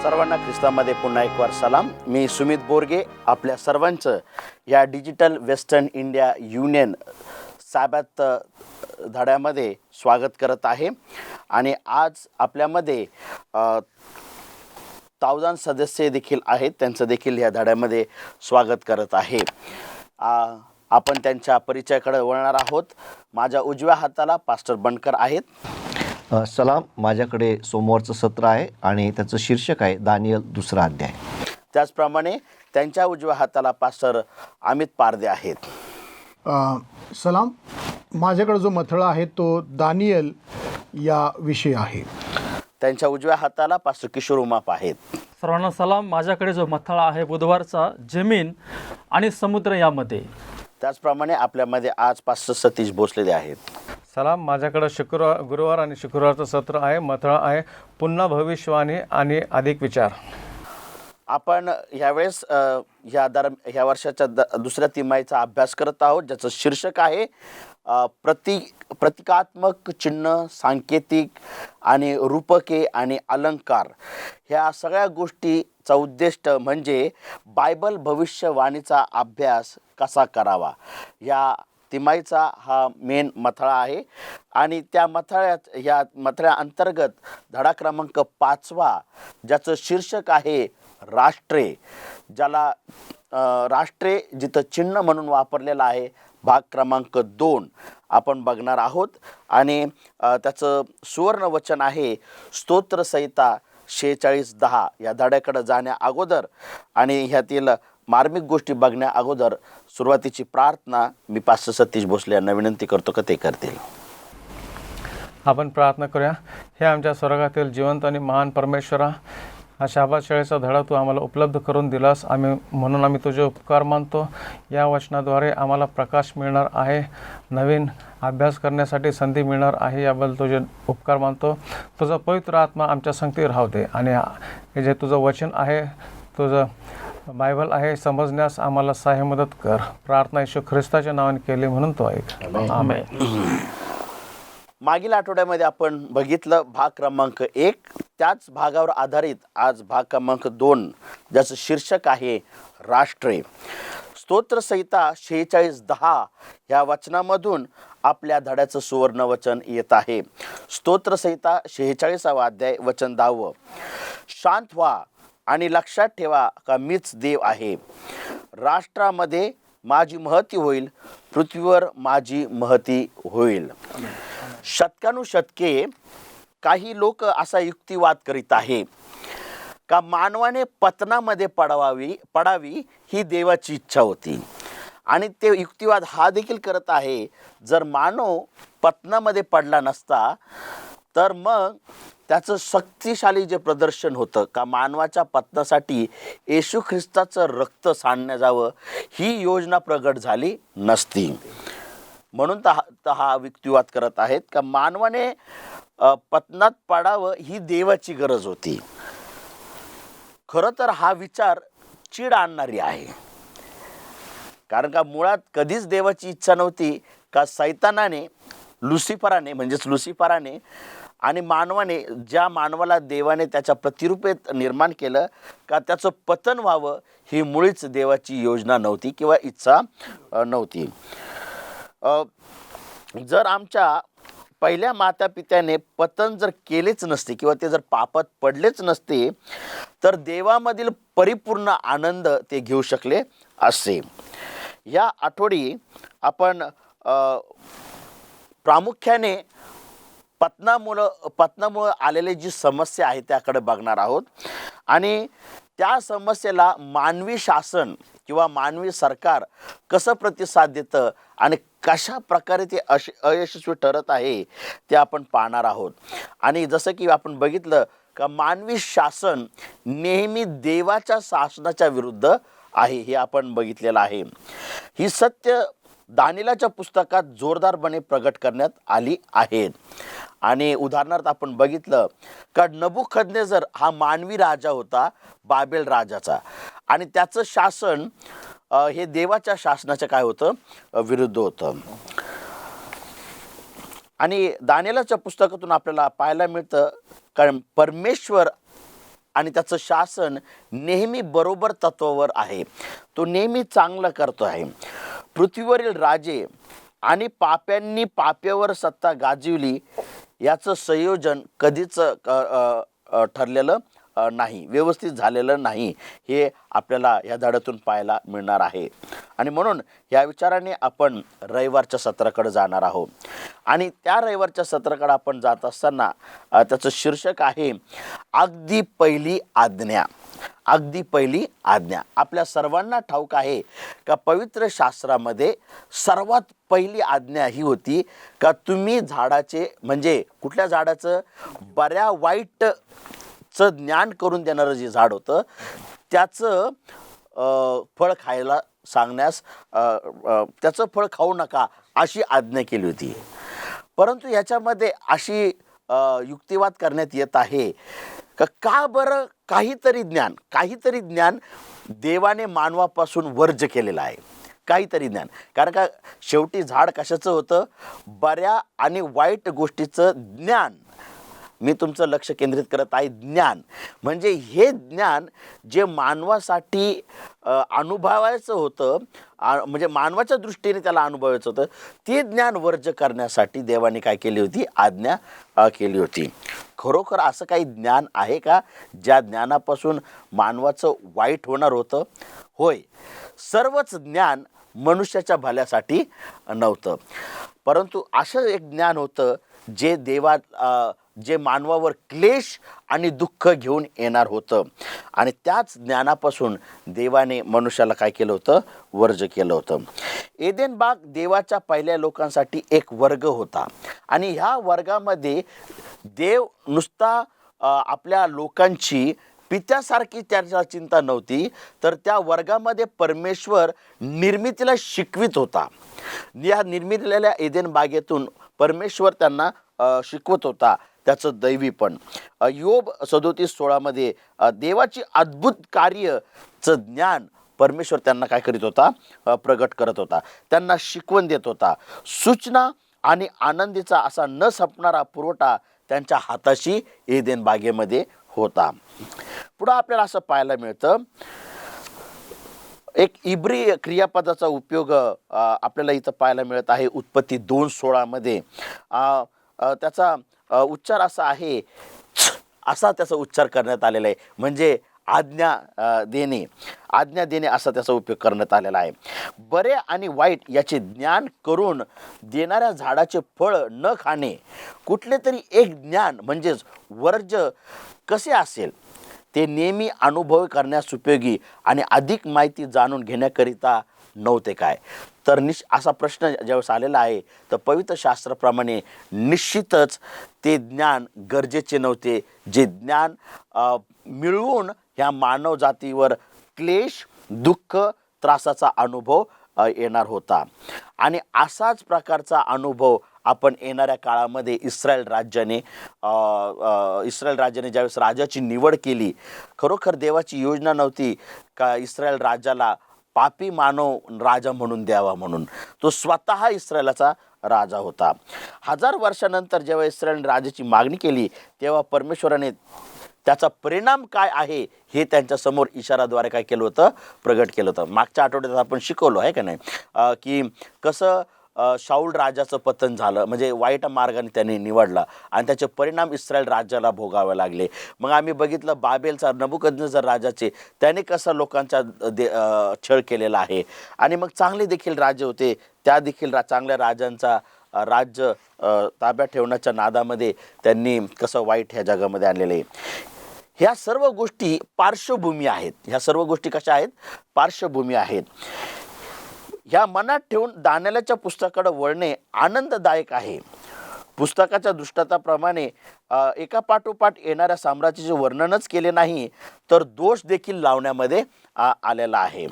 सर्वांना ख्रिस्तामध्ये पुन्हा एक वार सलाम. मी सुमित बोरगे आपल्या सर्वांचं या डिजिटल वेस्टर्न इंडिया युनियन साबॅथ धड्यामध्ये स्वागत करत आहे. आणि आज आपल्यामध्ये 1000 सदस्य देखील आहेत, त्यांचं देखील या धड्यामध्ये स्वागत करत आहे. आपण त्यांच्या परिचयाकडे वळणार आहोत. माझ्या उजव्या हाताला पास्टर बनकर आहेत. सलाम. माझ्याकडे सोमवारचं सत्र आहे आणि त्याचं शीर्षक आहे दानियल दुसरा अध्याय. त्याचप्रमाणे त्यांच्या उजव्या हाताला पास्टर अमित पारदे आहेत. सलाम. माझ्याकडे जो मथळा आहे तो दानियल या विषयी आहे. त्यांच्या उजव्या हाताला पास्टर किशोर उमाप आहेत. सर्वांना सलाम. माझ्याकडे जो मथळा आहे बुधवारचा जमीन आणि समुद्र यामध्ये. त्याचप्रमाणे आपल्यामध्ये आज पास्टर सतीश भोसले आहेत. सलाम. माझ्याकडं गुरुवार आणि शुक्रवारचं सत्र आहे. मथळा आहे पुन्हा आणि अधिक विचार. आपण ह्यावेळेस ह्या वर्षाच्या दुसऱ्या तिमाहीचा अभ्यास करत आहोत, ज्याचं शीर्षक आहे प्रतिकात्मक चिन्ह, सांकेतिक आणि रूपके आणि अलंकार. ह्या सगळ्या गोष्टीचा उद्दिष्ट म्हणजे बायबल भविष्यवाणीचा अभ्यास कसा करावा. या तिमाहीचा हा मेन मथळा आहे. आणि त्या मथळ्या अंतर्गत धडा क्रमांक 5 ज्याचं शीर्षक आहे राष्ट्रे, ज्याला राष्ट्रे जिथं चिन्ह म्हणून वापरलेलं आहे, भाग क्रमांक 2 आपण बघणार आहोत. आणि त्याचं सुवर्ण वचन आहे स्तोत्रसंहिता 46:10. या धड्याकडे जाण्या अगोदर आणि ह्यातील मार्मिक गोष्टी बघण्या अगोदर सुरुवातीची प्रार्थना मी पास्टर सतीश भोसले यांना विनंती करतो की ते करतील. आपण प्रार्थना करूया. हे आमच्या स्वर्गातील जिवंत आणि महान परमेश्वरा, हा शाबात शाळेचा धडा तू आम्हाला उपलब्ध करून दिलास, म्हणून आम्ही तुझे उपकार मानतो. या वचनाद्वारे आम्हाला प्रकाश मिळणार आहे, नवीन अभ्यास करण्यासाठी संधी मिळणार आहे, याबद्दल तुझे उपकार मानतो. तुझा पवित्र आत्मा आमच्या संगती राहू दे आणि हे जे तुझं वचन आहे, तुझं बायबल आहे, समजण्यास आम्हाला सहाय्य मदत कर. प्रार्थना येशू ख्रिस्ताच्या नावाने केली म्हणून तो ऐक. आमेन. मागील आठवड्यामध्ये आपण बघितलं भाग क्रमांक 1. त्याच भागावर आधारित आज भाग क्रमांक 2 ज्याचं शीर्षक आहे राष्ट्रे. स्तोत्रसंहिता 46:10 या वचनामधून आपल्या धड्याचं सुवर्ण वचन येत आहे. स्तोत्रसंहिता 46 अध्याय वचन 10. शांत व्हा आणि लक्षात ठेवा का मीच देव आहे. राष्ट्रामध्ये माझी महती होईल, पृथ्वीवर माझी महती होईल. शतकानुशतके काही लोक असा युक्तिवाद करीत आहे का मानवाने पतनामध्ये पडावी ही देवाची इच्छा होती. आणि ते युक्तिवाद हा देखील करत आहे, जर मानव पतनामध्ये पडला नसता तर मग त्याचं शक्तिशाली जे प्रदर्शन होतं का मानवाच्या पतनासाठी येशू ख्रिस्ताचं रक्त सांडण्यात जावं, ही योजना प्रगट झाली नसती. म्हणून हा युक्तिवाद करत आहेत का मानवाने पतनात पडावं ही देवाची गरज होती. खरं तर हा विचार चीड आणणारी आहे, कारण का मुळात कधीच देवाची इच्छा नव्हती का सैतानाने लुसिफराने आणि मानवाने, ज्या मानवाला देवाने त्याच्या प्रतिरूपेत निर्माण केलं, का त्याचं पतन व्हावं ही मुळीच देवाची योजना नव्हती किंवा इच्छा नव्हती. जर आमच्या पहिल्या मातापित्याने पतन जर केलेच नसते किंवा ते जर पापात पडलेच नसते तर देवामधील परिपूर्ण आनंद ते घेऊ शकले असते. या आठवडी आपण प्रामुख्याने पतनामुळं आलेली जी समस्या आहे त्याकडे बघणार आहोत. आणि त्या समस्येला मानवी शासन किंवा मानवी सरकार कसं प्रतिसाद देतं आणि कशा प्रकारे ते अयशस्वी ठरत आहे ते आपण पाहणार आहोत. आणि जसं की आपण बघितलं का मानवी शासन नेहमी देवाच्या शासनाच्या विरुद्ध आहे, हे आपण बघितलेलं आहे. ही सत्य दानियेलाच्या पुस्तकात जोरदारपणे प्रगट करण्यात आली आहेत. आणि उदाहरणार्थ आपण बघितलं का नबुखदनेझर हा मानवी राजा होता, बाबेल राजाचा, आणि त्याचं शासन हे देवाच्या शासनाचं काय होतं, विरुद्ध होतं. आणि दानियेलाच्या पुस्तकातून आपल्याला पाहायला मिळतं कारण परमेश्वर आणि त्याचं शासन नेहमी बरोबर तत्वावर आहे. तो नेहमी चांगलं करतो आहे. पृथ्वीवरील राजे आणि पाप्यांनी पाप्यावर सत्ता गाजवली याचं संयोजन कधीच ठरलेलं नाही, व्यवस्थित झालेलं नाही, हे आपल्याला या धड्यातून पाहायला मिळणार आहे. आणि म्हणून या विचाराने आपण रविवारच्या सत्राकडे जाणार आहोत. आणि त्या रविवारच्या सत्राकडे आपण जात असताना त्याचं शीर्षक आहे अगदी पहिली आज्ञा. अगदी पहिली आज्ञा. आपल्या सर्वांना ठाऊक आहे का पवित्र शास्त्रामध्ये सर्वात पहिली आज्ञा ही होती का तुम्ही झाडाचे, म्हणजे कुठल्या झाडाचं, बऱ्या वाईटचं ज्ञान करून देणारं जे झाड होतं त्याचं फळ खायला सांगण्यास, त्याचं फळ खाऊ नका अशी आज्ञा केली होती. परंतु याच्यामध्ये अशी युक्तिवाद करण्यात येत आहे का बरं काहीतरी ज्ञान देवाने मानवापासून वर्ज्य केलेलं आहे. काहीतरी ज्ञान, कारण का शेवटी झाड कशाचं होतं, बऱ्या आणि वाईट गोष्टीचं ज्ञान. मी तुमचं लक्ष केंद्रित करत आहे, ज्ञान म्हणजे हे ज्ञान जे मानवासाठी अनुभवायचं होतं, म्हणजे मानवाच्या दृष्टीने त्याला अनुभवायचं होतं, ते ज्ञान वर्ज्य करण्यासाठी देवाने काय केली होती, आज्ञा केली होती. खरोखर असं काही ज्ञान आहे का ज्या ज्ञानापासून मानवाचं वाईट होणार होतं? होय, सर्वच ज्ञान मनुष्याच्या भल्यासाठी नव्हतं, परंतु असं एक ज्ञान होतं जे मानवावर क्लेश आणि दुःख घेऊन येणार होतं. आणि त्याच ज्ञानापासून देवाने मनुष्याला काय केलं होतं, वर्ज्य केलं होतं. एदेन बाग देवाच्या पहिल्या लोकांसाठी एक वर्ग होता. आणि ह्या वर्गामध्ये देव नुसता आपल्या लोकांची पित्यासारखी त्याच्या चिंता नव्हती, तर त्या वर्गामध्ये परमेश्वर निर्मितीला शिकवित होता. या निर्मिलेल्या एदेन बागेतून परमेश्वर त्यांना शिकवत होता त्याचं दैवीपण. योब 37:16 देवाची अद्भुत कार्यचं ज्ञान परमेश्वर त्यांना काय करीत होता, प्रगट करत होता, त्यांना शिकवण देत होता. सूचना आणि आनंदीचा असा न संपणारा पुरवठा त्यांच्या हाताशी एदेन बागेमध्ये होता. पुढं आपल्याला असं पाहायला मिळतं, एक इब्री क्रियापदाचा उपयोग आपल्याला इथं पाहायला मिळत आहे. उत्पत्ती 2:16 त्याचा उच्चार असा आहे, असा त्याचा उच्चार करण्यात आलेला आहे, म्हणजे आज्ञा देणे असा त्याचा उपयोग करण्यात आलेला आहे. बरे आणि वाईट याचे ज्ञान करून देणाऱ्या झाडाचे फळ न खाणे, कुठले तरी एक ज्ञान म्हणजेच वर्ज्य कसे असेल ते नेहमी अनुभव करण्यास उपयोगी आणि अधिक माहिती जाणून घेण्याकरिता नव्हते काय. तर असा प्रश्न ज्यावेळेस आलेला आहे, तर पवित्र शास्त्राप्रमाणे निश्चितच ते ज्ञान गरजेचे नव्हते, जे ज्ञान मिळवून ह्या मानव जातीवर क्लेश, दुःख, त्रासाचा अनुभव येणार होता. आणि असाच प्रकारचा अनुभव आपण येणाऱ्या काळामध्ये इस्रायल राज्याने ज्यावेळेस राजाची निवड केली, खरोखर देवाची योजना नव्हती का इस्रायल राजाला पापी मानव राजा म्हणून द्यावा, म्हणून तो स्वतः इस्रायलाचा राजा होता. 1000 वर्षानंतर जेव्हा इस्रायल राजाची मागणी केली, तेव्हा परमेश्वराने त्याचा परिणाम काय आहे हे त्यांच्या समोर इशाराद्वारे काय केलं होतं, प्रगट केलं होतं. मागच्या आठवड्यात आपण शिकवलो आहे का नाही, की कसं शाऊल राजाचं पतन झालं, म्हणजे वाईट मार्गाने त्यांनी निवडला आणि त्याचे परिणाम इस्रायल राज्याला भोगावे लागले. मग आम्ही बघितलं बाबेलचा नबुकदनेस्सर राजाचे, त्याने कसं लोकांचा छळ केलेला आहे. आणि मग चांगले देखील राजे होते, त्या देखील चांगल्या राजांचा राज्य ताब्यात ठेवण्याच्या नादामध्ये त्यांनी कसं वाईट ह्या जगामध्ये आणलेलं आहे. ह्या सर्व गोष्टी पार्श्वभूमी आहेत. ह्या सर्व गोष्टी कशा आहेत, पार्श्वभूमी आहेत. ह्या मनात ठेवून दानिएलच्या पुस्तकाकडे वळणे आनंददायक आहे. पुस्तकाच्या दृष्टांताप्रमाणे एका पाठोपाठ येणाऱ्या साम्राज्याचे वर्णनच केले नाही, तर दोष देखील लावण्यामध्ये आलेला आहे.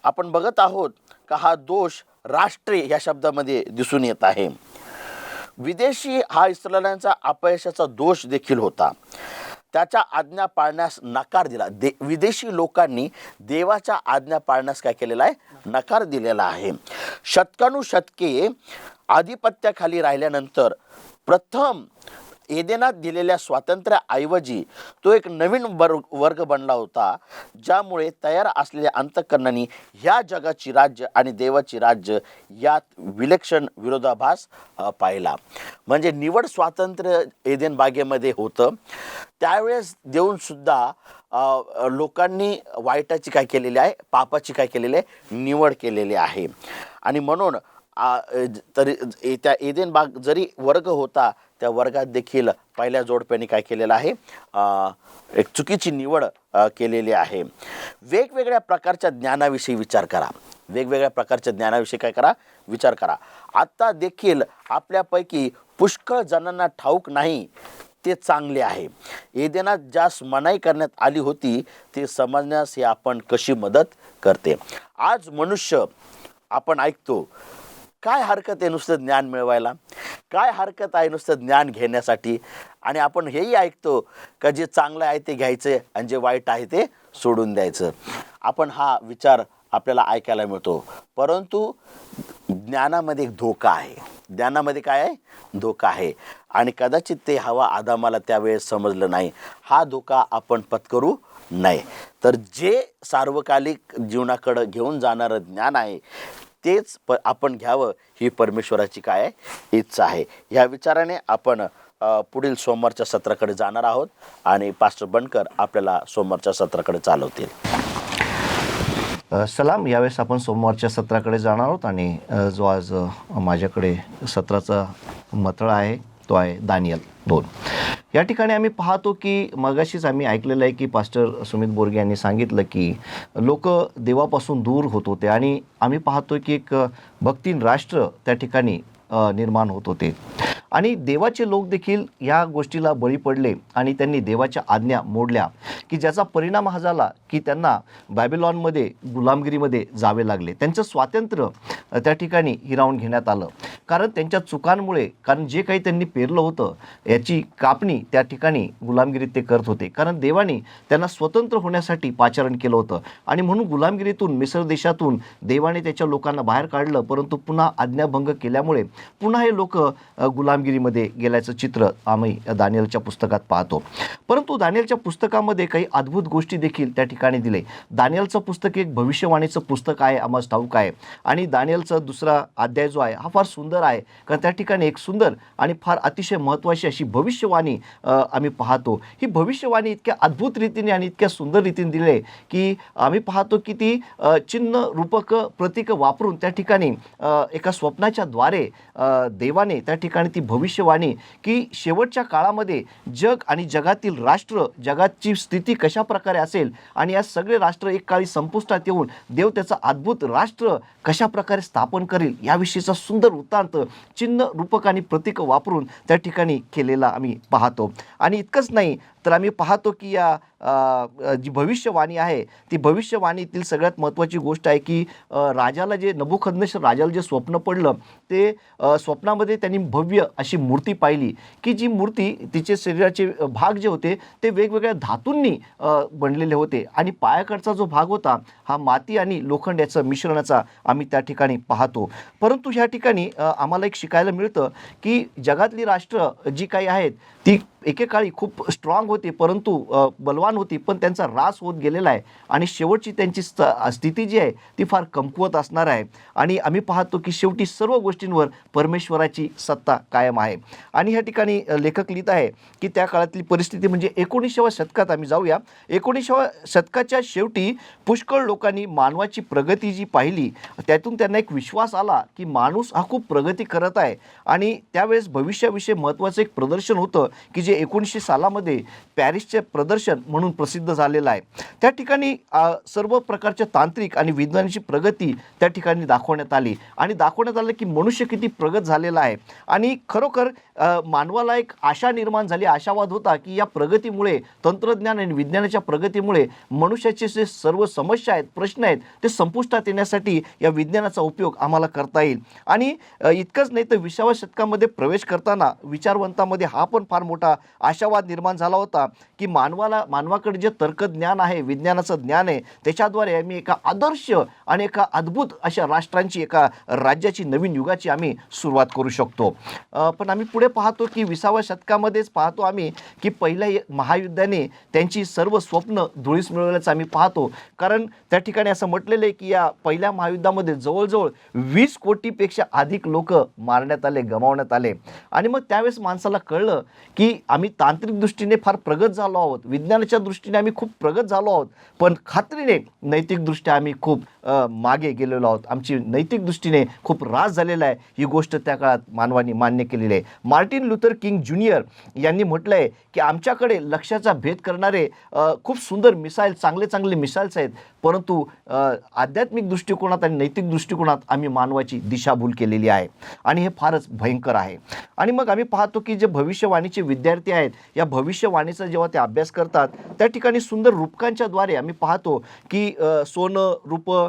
आपण बघत आहोत का हा दोष राष्ट्रे या शब्दामध्ये दिसून येत आहे. विदेशी हा इस्रायलांचा अपयशाचा दोष देखील होता. त्याच्या आज्ञा पाळण्यास नकार दिला. विदेशी लोकांनी देवाच्या आज्ञा पाळण्यास काय केलेला आहे, नकार दिलेला आहे. शतकानुशतके आधिपत्याखाली राहिल्यानंतर प्रथम एदेनात दिलेल्या स्वातंत्र्याऐवजी तो एक नवीन वर्ग बनला होता, ज्यामुळे तयार असलेल्या अंतःकरणाने ह्या जगाची राज्य आणि देवाची राज्य यात विलक्षण विरोधाभास पाहिला. म्हणजे निवड स्वातंत्र्य एदेन बागेमध्ये होतं. त्यावेळेस देऊनसुद्धा लोकांनी वाईटाची काय केलेली आहे, पापाची काय केलेली आहे, निवड केलेली आहे. आणि म्हणून तरी त्या एदेन बाग जरी वर्ग होता, त्या वर्गात देखील पहिल्या जोडप्याने काय केलेलं आहे, एक चुकीची निवड केलेली आहे. वेगवेगळ्या प्रकारच्या ज्ञानाविषयी विचार करा. वेगवेगळ्या प्रकारच्या ज्ञानाविषयी काय करा, विचार करा. आत्ता देखील आपल्यापैकी पुष्कळ जणांना ठाऊक नाही ते चांगले आहे. एदेनात ज्यास मनाई करण्यात आली होती ते समजण्यास हे आपण कशी मदत करते. आज मनुष्य आपण ऐकतो, काय हरकत आहे नुसतं ज्ञान मिळवायला, काय हरकत आहे नुसतं ज्ञान घेण्यासाठी. आणि आपण हेही ऐकतो का जे चांगलं आहे ते घ्यायचं आणि जे वाईट आहे ते सोडून द्यायचं. आपण हा विचार आपल्याला ऐकायला मिळतो. परंतु ज्ञानामध्ये एक धोका आहे. ज्ञानामध्ये काय आहे, धोका आहे. आणि कदाचित ते हवा आदामाला त्यावेळेस समजलं नाही. हा धोका आपण पत्करू नये. तर जे सार्वकालिक जीवनाकडं घेऊन जाणारं ज्ञान आहे तेच आपण घ्यावं, ही परमेश्वराची काय आहे, इच्छा आहे. ह्या विचाराने आपण पुढील सोमवारच्या सत्राकडे जाणार आहोत आणि पास्टर बनकर आपल्याला सोमवारच्या सत्राकडे चालवतील. सलाम. यावेळेस आपण सोमवारच्या सत्राकडे जाणार आहोत आणि जो आज माझ्याकडे सत्राचा मथळा आहे तो आहे दानियल 2. या ठिकाणी आम्ही पाहतो की मगाशीच आम्ही ऐकलेलं आहे की पास्टर सुमित बोरगे यांनी सांगितलं की लोक देवापासून दूर होत होते आणि आम्ही पाहतो की एक भक्तीन राष्ट्र त्या ठिकाणी निर्माण होत होते. आणि देवाचे लोक देखील या गोष्टीला बळी पडले आणि त्यांनी देवाच्या आज्ञा मोडल्या, की ज्याचा परिणाम हा झाला की त्यांना बॅबिलॉनमध्ये गुलामगिरीमध्ये जावे लागले. त्यांचं स्वातंत्र्य त्या ठिकाणी हिरावून घेण्यात आलं, कारण त्यांच्या चुकांमुळे. कारण जे काही त्यांनी पेरलं होतं याची कापणी त्या ठिकाणी गुलामगिरीत ते करत होते, कारण देवाने त्यांना स्वतंत्र होण्यासाठी पाचारण केलं होतं. आणि म्हणून गुलामगिरीतून, मिसर देशातून देवाने त्याच्या लोकांना बाहेर काढलं, परंतु पुन्हा आज्ञाभंग केल्यामुळे पुन्हा हे लोक गुलामगिरीमध्ये गेल्याचं चित्र आम्ही दानियलच्या पुस्तकात पाहतो. परंतु दानियलच्या पुस्तकामध्ये काही अद्भुत गोष्टी देखील त्या ठिकाणी दिले. दानियलचं पुस्तक एक भविष्यवाणीचं पुस्तक आहे, आम्हाला ठाऊक आहे. आणि दानियलचा दुसरा अध्याय जो आहे हा फार सुंदर आहे, कारण त्या ठिकाणी एक सुंदर आणि फार अतिशय महत्त्वाची अशी भविष्यवाणी आम्ही पाहतो. ही भविष्यवाणी इतक्या अद्भुत रीतीने आणि इतक्या सुंदर रीतीने दिली आहे की आम्ही पाहतो की ती चिन्ह, रूपक, प्रतीक वापरून त्या ठिकाणी एका स्वप्नाच्या द्वारे देवाने त्या ठिकाणी ती भविष्यवाणी की शेवटच्या काळामध्ये जग आणि जगातील राष्ट्र, जगाची स्थिती कशा प्रकारे असेल आणि या सगळे राष्ट्र एक काळी संपुष्टात येऊन देव त्याचं अद्भुत राष्ट्र कशा प्रकारे स्थापन करेल याविषयीचा सुंदर वृत्तांत चिन्ह, रूपक आणि प्रतीक वापरून त्या ठिकाणी केलेला आम्ही पाहतो. आणि इतकंच नाही तर आम्ही पाहतो की या जी भविष्यवाणी आहे ती भविष्यवाणीतील सगळ्यात महत्त्वाची गोष्ट आहे की राजाला जे नबुकदनेस्सर राजाला जे स्वप्न पडलं ते स्वप्नामध्ये त्यांनी भव्य अशी मूर्ती पाहिली, की जी मूर्ती तिचे शरीराचे भाग जे होते ते वेगवेगळ्या धातूंनी बनलेले होते आणि पायाकडचा जो भाग होता हा माती आणि लोखंड याचं मिश्रणाचा आम्ही त्या ठिकाणी पाहतो. परंतु ह्या ठिकाणी आम्हाला एक शिकायला मिळतं की जगातली राष्ट्र जी काही आहेत ती एकेकाळी खूप स्ट्रॉंग होती, परंतु बलवान होती, पण त्यांचा ऱ्हास होत गेलेला आहे आणि शेवटची त्यांची स्थिती जी आहे ती फार कमकुवत असणार आहे. आणि आम्ही पाहतो की शेवटी सर्व गोष्टींवर परमेश्वराची सत्ता कायम आहे. आणि ह्या ठिकाणी लेखक लिहित आहे की त्या काळातली परिस्थिती म्हणजे 19व्या शतकात आम्ही जाऊया. 19व्या शतकाच्या शेवटी पुष्कळ लोकांनी मानवाची प्रगती जी पाहिली त्यातून त्यांना एक विश्वास आला की माणूस हा खूप प्रगती करत आहे. आणि त्यावेळेस भविष्याविषयी महत्त्वाचं एक प्रदर्शन होतं की जे 1900 सालामध्ये पॅरिसचे प्रदर्शन म्हणून प्रसिद्ध झालेलं आहे. त्या ठिकाणी सर्व प्रकारच्या तांत्रिक आणि विज्ञानाची प्रगती त्या ठिकाणी दाखवण्यात आली आणि दाखवण्यात आलं की मनुष्य किती प्रगत झालेला आहे. आणि खरोखर मानवाला एक आशा निर्माण झाली, आशावाद होता की या प्रगतीमुळे, तंत्रज्ञान आणि विज्ञानाच्या प्रगतीमुळे मनुष्याचे जे सर्व समस्या आहेत, प्रश्न आहेत ते संपुष्टात येण्यासाठी या विज्ञानाचा उपयोग आम्हाला करता येईल. आणि इतकंच नाही तर 20व्या शतकामध्ये प्रवेश करताना विचारवंतामध्ये हा पण फार मोठा आशावाद निर्माण झाला होता की मानवाकडे जे तर्कज्ञान आहे, विज्ञानाचं ज्ञान आहे, त्याच्याद्वारे आम्ही एका आदर्श आणि एका अद्भुत अशा राष्ट्रांची, एका राज्याची, नवीन युगाची आम्ही सुरुवात करू शकतो. पण आम्ही पुढे पाहतो की 20व्या शतकामध्येच पाहतो आम्ही की पहिल्या महायुद्धाने त्यांची सर्व स्वप्न धुळीस मिळवल्याचं आम्ही पाहतो. कारण त्या ठिकाणी असं म्हटलेलं आहे की या पहिल्या महायुद्धामध्ये जवळजवळ 20 कोटीपेक्षा अधिक लोक मारण्यात आले, गमावण्यात आले. आणि मग त्यावेळेस माणसाला कळलं की आम्ही तांत्रिक दृष्टीने फार प्रगत झालो आहोत, विज्ञानाच्या दृष्टीने आम्ही खूप प्रगत झालो आहोत, पण खात्रीने नैतिकदृष्ट्या आम्ही खूप मागे गेलेलो आहोत. आमची नैतिक दृष्टीने खूप ऱ्हास झालेला आहे. ही गोष्ट त्या काळात मानवाने मान्य केलेली आहे. मार्टिन लुथर किंग ज्युनियर यांनी म्हटलं आहे की आमच्याकडे लक्ष्याचा भेद करणारे खूप सुंदर मिसाईल, चांगले मिसाईल्स आहेत, परंतु आध्यात्मिक दृष्टिकोनात आणि नैतिक दृष्टिकोनात आम्ही मानवाची दिशाभूल केलेली आहे आणि हे फारच भयंकर आहे. आणि मग आम्ही पाहतो की जे भविष्यवाणीचे विद्यार्थी आहेत, या भविष्यवाणीचा जेव्हा ते अभ्यास करतात त्या ठिकाणी सुंदर रूपकांच्या द्वारे आम्ही पाहतो की सोनं, रूपं,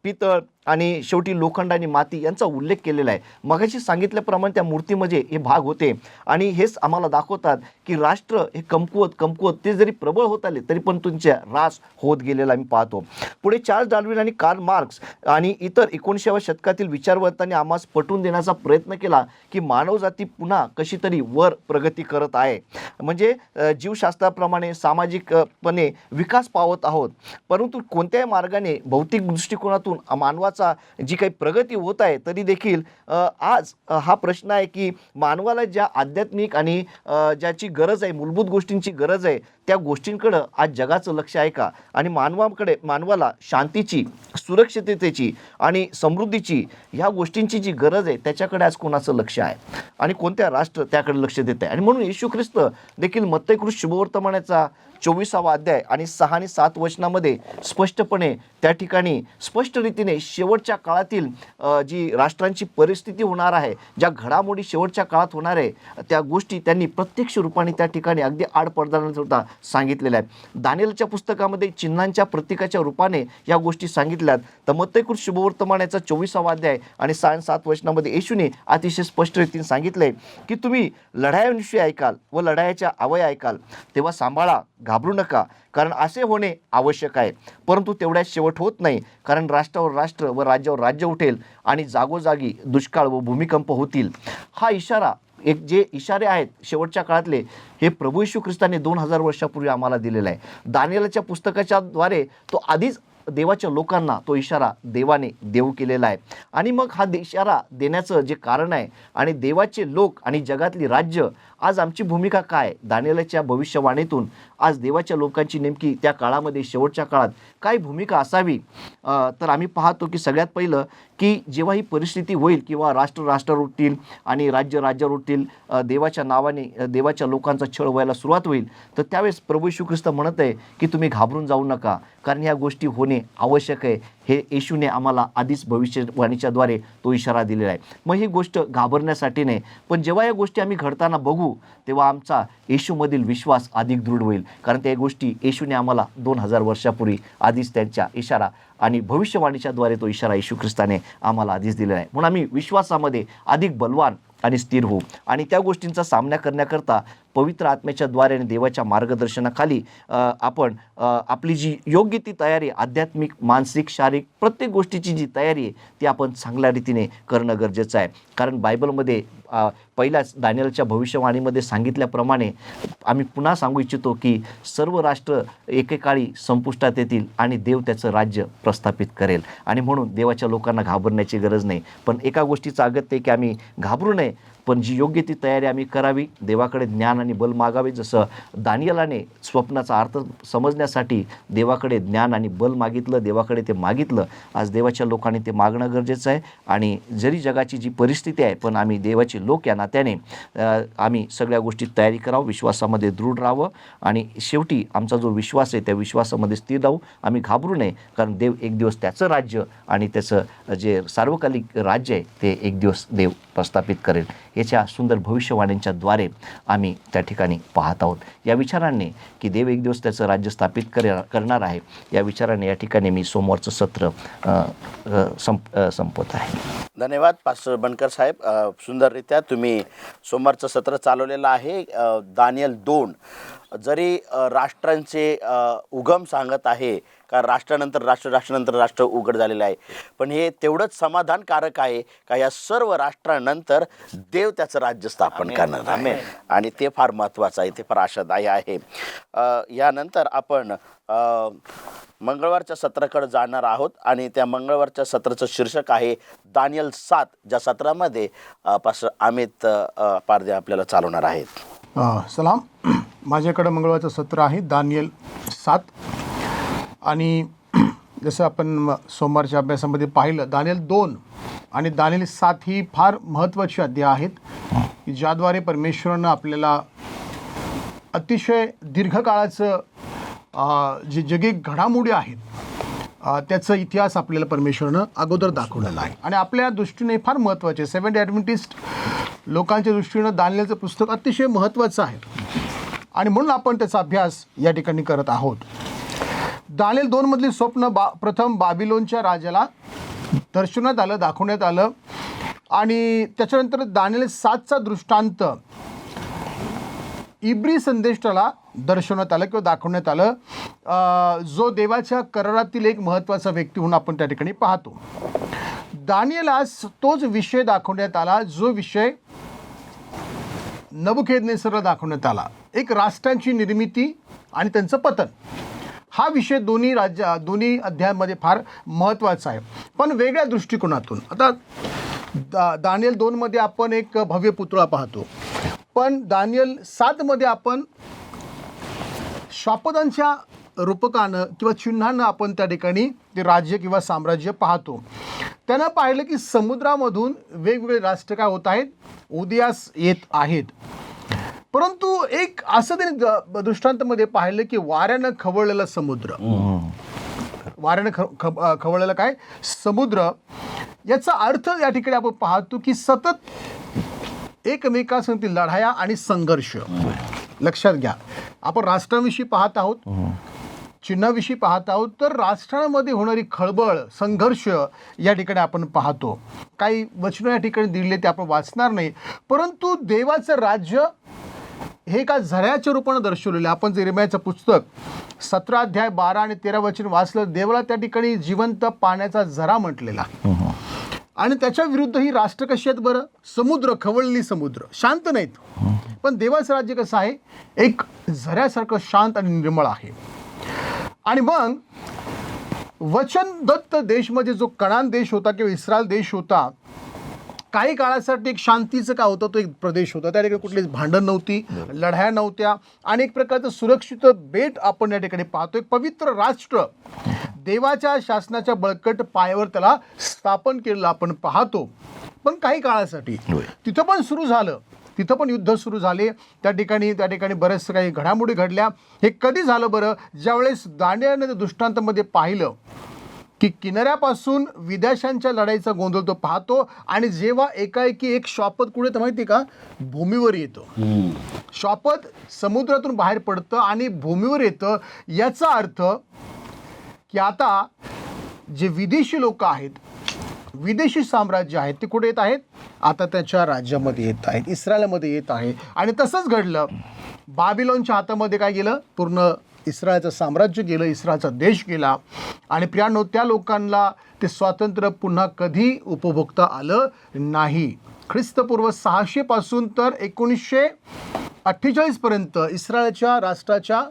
पितळ आणि शेवटी लोखंड आणि माती यांचा उल्लेख केलेला आहे. मगाशी सांगितल्याप्रमाणे त्या मूर्तीमध्ये हे भाग होते आणि हेच आम्हाला दाखवतात की राष्ट्र हे कमकुवत ते जरी प्रबळ होत आले तरी पण तुमच्या ऱ्हास होत गेलेला आम्ही पाहतो. पुढे चार्ल्स डार्विन आणि कार्ल मार्क्स आणि इतर 19व्या शतकातील विचारवंतांनी आम्हाला पटवून देण्याचा प्रयत्न केला की मानवजाती पुन्हा कशी तरी वर प्रगती करत आहे, म्हणजे जीवशास्त्राप्रमाणे सामाजिकपणे विकास पावत आहोत. परंतु कोणत्याही मार्गाने भौतिक दृष्टिकोनातून मानवाचा जी काही प्रगती होत आहे तरी देखील आज हा प्रश्न आहे की मानवाला ज्या आध्यात्मिक आणि ज्याची गरज आहे, मूलभूत गोष्टींची गरज आहे, त्या गोष्टींकडं आज जगाचं लक्ष आहे का? आणि मानवाला शांतीची, सुरक्षिततेची आणि समृद्धीची ह्या गोष्टींची जी गरज आहे त्याच्याकडे आज कोणाचं लक्ष आहे आणि कोणत्या राष्ट्र त्याकडे लक्ष देत आहे? आणि म्हणून येशू ख्रिस्त देखील मत्तैकृत शुभवर्तमानाचा 24वा अध्याय आणि 6 आणि 7 वचनामध्ये स्पष्टपणे त्या ठिकाणी स्पष्ट रीतीने शेवटच्या काळातील जी राष्ट्रांची परिस्थिती होणार आहे, ज्या घडामोडी शेवटच्या काळात होणार आहे, त्या गोष्टी त्यांनी प्रत्यक्ष रूपाने त्या ठिकाणी अगदी आडपडदा सुद्धा सांगितलेल्या आहेत. दानिएलच्या पुस्तकामध्ये चिन्हांच्या प्रतीकाच्या रूपाने या गोष्टी सांगितल्यात. तर मत्तैकृत शुभवर्तमानाचा 24वा अध्याय आणि 6 आणि 7 वचनामध्ये येशूने अतिशय स्पष्ट रीतीने सांगितले की तुम्ही लढायांविषयी ऐकाल व लढाईच्या अवय ऐकाल, तेव्हा सांभाळा, घाबरू नका, कारण असे होणे आवश्यक आहे. परंतु तेवढ्यात शेवट होत नाही, कारण राष्ट्रावर राष्ट्र व राज्यावर राज्य उठेल आणि जागोजागी दुष्काळ व भूमिकंप होतील. हा इशारा, जे इशारे आहेत शेवटच्या काळातले, हे प्रभू येशू ख्रिस्ताने 2000 वर्षापूर्वी आम्हाला दिलेला आहे. दानिएलच्या पुस्तकाच्या द्वारे तो आधीच देवाच्या लोकांना तो इशारा देवाने देऊ केलेला आहे. आणि मग हा इशारा देण्याचं जे कारण आहे आणि देवाचे लोक आणि जगातली राज्य, आज आमची भूमिका काय? दानिएलच्या भविष्यवाणीतून आज देवाच्या लोकांची नेमकी त्या काळामध्ये, शेवटच्या काळात काय भूमिका असावी? तर आम्ही पाहतो की सगळ्यात पहिलं की जेव्हा ही परिस्थिती होईल किंवा राष्ट्र उठतील आणि राज्य उठतील, देवाच्या नावाने देवाच्या लोकांचा छळ व्हायला सुरुवात होईल, तर त्यावेळेस प्रभू येशू ख्रिस्त म्हणत आहे की तुम्ही घाबरून जाऊ नका, कारण ह्या गोष्टी होणे आवश्यक आहे. हे येशूने आम्हाला आधीच भविष्यवाणीच्याद्वारे तो इशारा दिलेला आहे. मग ही गोष्ट घाबरण्यासाठी नाही, पण जेव्हा या गोष्टी आम्ही घडताना बघू तेव्हा आमचा येशूमधील विश्वास अधिक दृढ होईल, कारण त्या गोष्टी येशूने आम्हाला 2000 वर्षापूर्वी आधीच त्यांच्या इशारा आणि भविष्यवाणीच्याद्वारे तो इशारा येशू ख्रिस्ताने आम्हाला आधीच दिलेला आहे. म्हणून आम्ही विश्वासामध्ये अधिक बलवान आणि स्थिर होऊ आणि त्या गोष्टींचा सामना करण्याकरता पवित्र आत्म्याच्या द्वारे आणि देवाच्या मार्गदर्शनाखाली आपण आपली जी योग्य ती तयारी, आध्यात्मिक, मानसिक, शारीरिक प्रत्येक गोष्टीची जी तयारी आहे ती आपण चांगल्या रीतीने करणं गरजेचं आहे. कारण बायबलमध्ये पहिल्याच दानिएलच्या भविष्यवाणीमध्ये सांगितल्याप्रमाणे आम्ही पुन्हा सांगू इच्छितो की सर्व राष्ट्र एकेकाळी संपुष्टात येतील आणि देव त्याचं राज्य प्रस्थापित करेल. आणि म्हणून देवाच्या लोकांना घाबरण्याची गरज नाही, पण एका गोष्टीचं अगत्य आहे की आम्ही घाबरू नये, पण जी योग्य ती तयारी आम्ही करावी, देवाकडे ज्ञान आणि बल मागावे. जसं दानिएलाने स्वप्नाचा अर्थ समजण्यासाठी देवाकडे ज्ञान आणि बल मागितलं, देवाकडे ते मागितलं, आज देवाच्या लोकांनी ते मागणं गरजेचं आहे. आणि जरी जगाची जी परिस्थिती आहे, पण आम्ही देवाचे लोक या नात्याने आम्ही सगळ्या गोष्टीत तयारी करावं, विश्वासामध्ये दृढ राहावं आणि शेवटी आमचा जो विश्वास आहे त्या विश्वासामध्ये स्थिर राहू. आम्ही घाबरू नये, कारण देव एक दिवस त्याचं राज्य आणि त्याचं जे सार्वकालिक राज्य आहे ते एक दिवस देव प्रस्थापित करेल. याच्या सुंदर भविष्यवाण्यांच्या द्वारे आम्ही त्या ठिकाणी पाहत आहोत. या विचारांनी की देव एक दिवस त्याचं राज्य स्थापित करणार आहे, या विचाराने या ठिकाणी मी सोमवारचं सत्र संपवत आहे. धन्यवाद पास्टर बनकर साहेब. सुंदररित्या तुम्ही सोमवारचं सत्र चालवलेलं आहे. दानियल 2 जरी राष्ट्रांचे उगम सांगत आहे का राष्ट्रानंतर राष्ट्र, राष्ट्रानंतर राष्ट्र उघड झालेलं आहे, पण हे तेवढंच समाधानकारक आहे का या सर्व राष्ट्रानंतर देव त्याचं राज्य स्थापन करणार आहे, आणि ते फार महत्त्वाचं आहे, ते फार आशादायी आहे. यानंतर आपण मंगळवारच्या सत्राकडे जाणार आहोत, आणि त्या मंगळवारच्या सत्राचं शीर्षक आहे दानियल 7, ज्या सत्रामध्ये पास्टर अमित पारदे आपल्याला चालवणार आहेत. सलाम. माझ्याकडं मंगळवारचं सत्र आहे दानियल 7, आणि जसं आपण सोमवारच्या अभ्यासामध्ये पाहिलं, दानियल 2 आणि दानियल 7 ही फार महत्त्वाची अध्याय आहेत की ज्याद्वारे परमेश्वरानं आपल्याला अतिशय दीर्घकाळाचं जे जगिक घडामोडी आहेत त्याचा इतिहास आपल्याला परमेश्वरानं अगोदर दाखवलेला आहे, आणि आपल्या दृष्टीने फार महत्त्वाचे आहे. सेव्हन्थ ॲडव्हेंटिस्ट लोकांच्या दृष्टीनं दानियलचं पुस्तक अतिशय महत्त्वाचं आहे, आणि म्हणून आपण त्याचा अभ्यास या ठिकाणी करत आहोत. दानियल 2 मधली स्वप्न प्रथम बाबिलोनच्या राजाला दर्शनात आलं, दाखवण्यात आलं, आणि त्याच्यानंतर दानियल 7चा दृष्टांत इब्री संदेष्टाला दर्शवण्यात आलं किंवा दाखवण्यात आलं, जो देवाच्या करारातील एक महत्त्वाचा व्यक्ती म्हणून आपण त्या ठिकाणी पाहतो. दानियलास तोच विषय दाखवण्यात आला जो विषय नबुकदनेस्सरला दाखवण्यात आला, एक राष्ट्रांची निर्मिती आणि त्यांचं पतन. हा विषय दोन्ही अध्यायांमध्ये फार महत्त्वाचा आहे, पण वेगळ्या दृष्टिकोनातून. आता दानियल 2 मध्ये आपण एक भव्य पुतळा पाहतो, पण दानियल 7 मध्ये आपण शापदांच्या रूपकानं किंवा चिन्हानं आपण त्या ठिकाणी ते राज्य किंवा साम्राज्य पाहतो. त्यानं पाहिलं की समुद्रामधून वेगवेगळे राष्ट्र काय होत आहेत, उदयास येत आहेत. परंतु एक असं त्यांनी दृष्टांतामध्ये पाहिलं की वाऱ्यानं खवळलेला समुद्र, वाऱ्यानं खवळलेला काय समुद्र, याचा अर्थ या ठिकाणी आपण पाहतो की सतत एकमेकांसंगती लढाया आणि संघर्ष. लक्षात घ्या, आपण राष्ट्रांविषयी पाहत आहोत, चिन्हाविषयी पाहत आहोत, तर राष्ट्रांमध्ये होणारी खळबळ, संघर्ष या ठिकाणी आपण पाहतो. काही वचनं या ठिकाणी दिले ते आपण वाचणार नाही, परंतु देवाचं राज्य हे एका झऱ्याच्या रूपानं दर्शवलेलं आहे. आपण जे यिर्मयाचं पुस्तक 17 अध्याय 12 आणि 13 वचन वाचलं, देवाला त्या ठिकाणी जिवंत पाण्याचा झरा म्हटलेला, आणि त्याच्या विरुद्ध ही राष्ट्र कशी आहेत बरं, समुद्र, खवळलेली समुद्र, शांत नाहीत. पण देवाचं राज्य कसं आहे, एक झऱ्यासारखं शांत आणि निर्मळ आहे. आणि मग वचनदत्त देश म्हणजे जो कनान देश होता किंवा इस्रायल देश होता, काही काळासाठी एक शांतीचं काय होतं, तो एक प्रदेश होता. त्या ठिकाणी कुठलीच भांडण नव्हती, लढाया नव्हत्या, आणि एक प्रकारचं सुरक्षित बेट आपण या ठिकाणी पाहतो. एक पवित्र राष्ट्र देवाच्या शासनाच्या बळकट पायावर त्याला स्थापन केलेलं आपण पाहतो. पण काही काळासाठी तिथं पण सुरू झालं, तिथं पण युद्ध सुरू झाले, त्या ठिकाणी बरेचसे काही घडामोडी घडल्या. हे कधी झालं बरं, ज्यावेळेस दानियलने दृष्टांतामध्ये पाहिलं की किनाऱ्यापासून विदेशांच्या लढाईचा गोंधळ तो पाहतो, आणि जेव्हा एकाएकी एक श्वापद कुठे तर माहिती का, भूमीवर येतं. श्वापद समुद्रातून बाहेर पडतं आणि भूमीवर येतं. याचा अर्थ की आता जे विदेशी लोक आहेत, विदेशी साम्राज्य आहेत, ते कुठे येत आहेत, आता त्याच्या राज्यामध्ये येत आहेत, इस्रायलमध्ये येत आहे. आणि तसंच घडलं. बाबिलोनच्या हातामध्ये काय गेलं, पूर्ण इस्रायलचं साम्राज्य गेलं, इस्रायलचा देश गेला. आणि प्रियानो, त्या लोकांना ते स्वातंत्र्य पुन्हा कधी उपभोगता आलं नाही. ख्रिस्तपूर्व 600 पासून तर 1948 पर्यंत इस्रायलच्या राष्ट्राच्या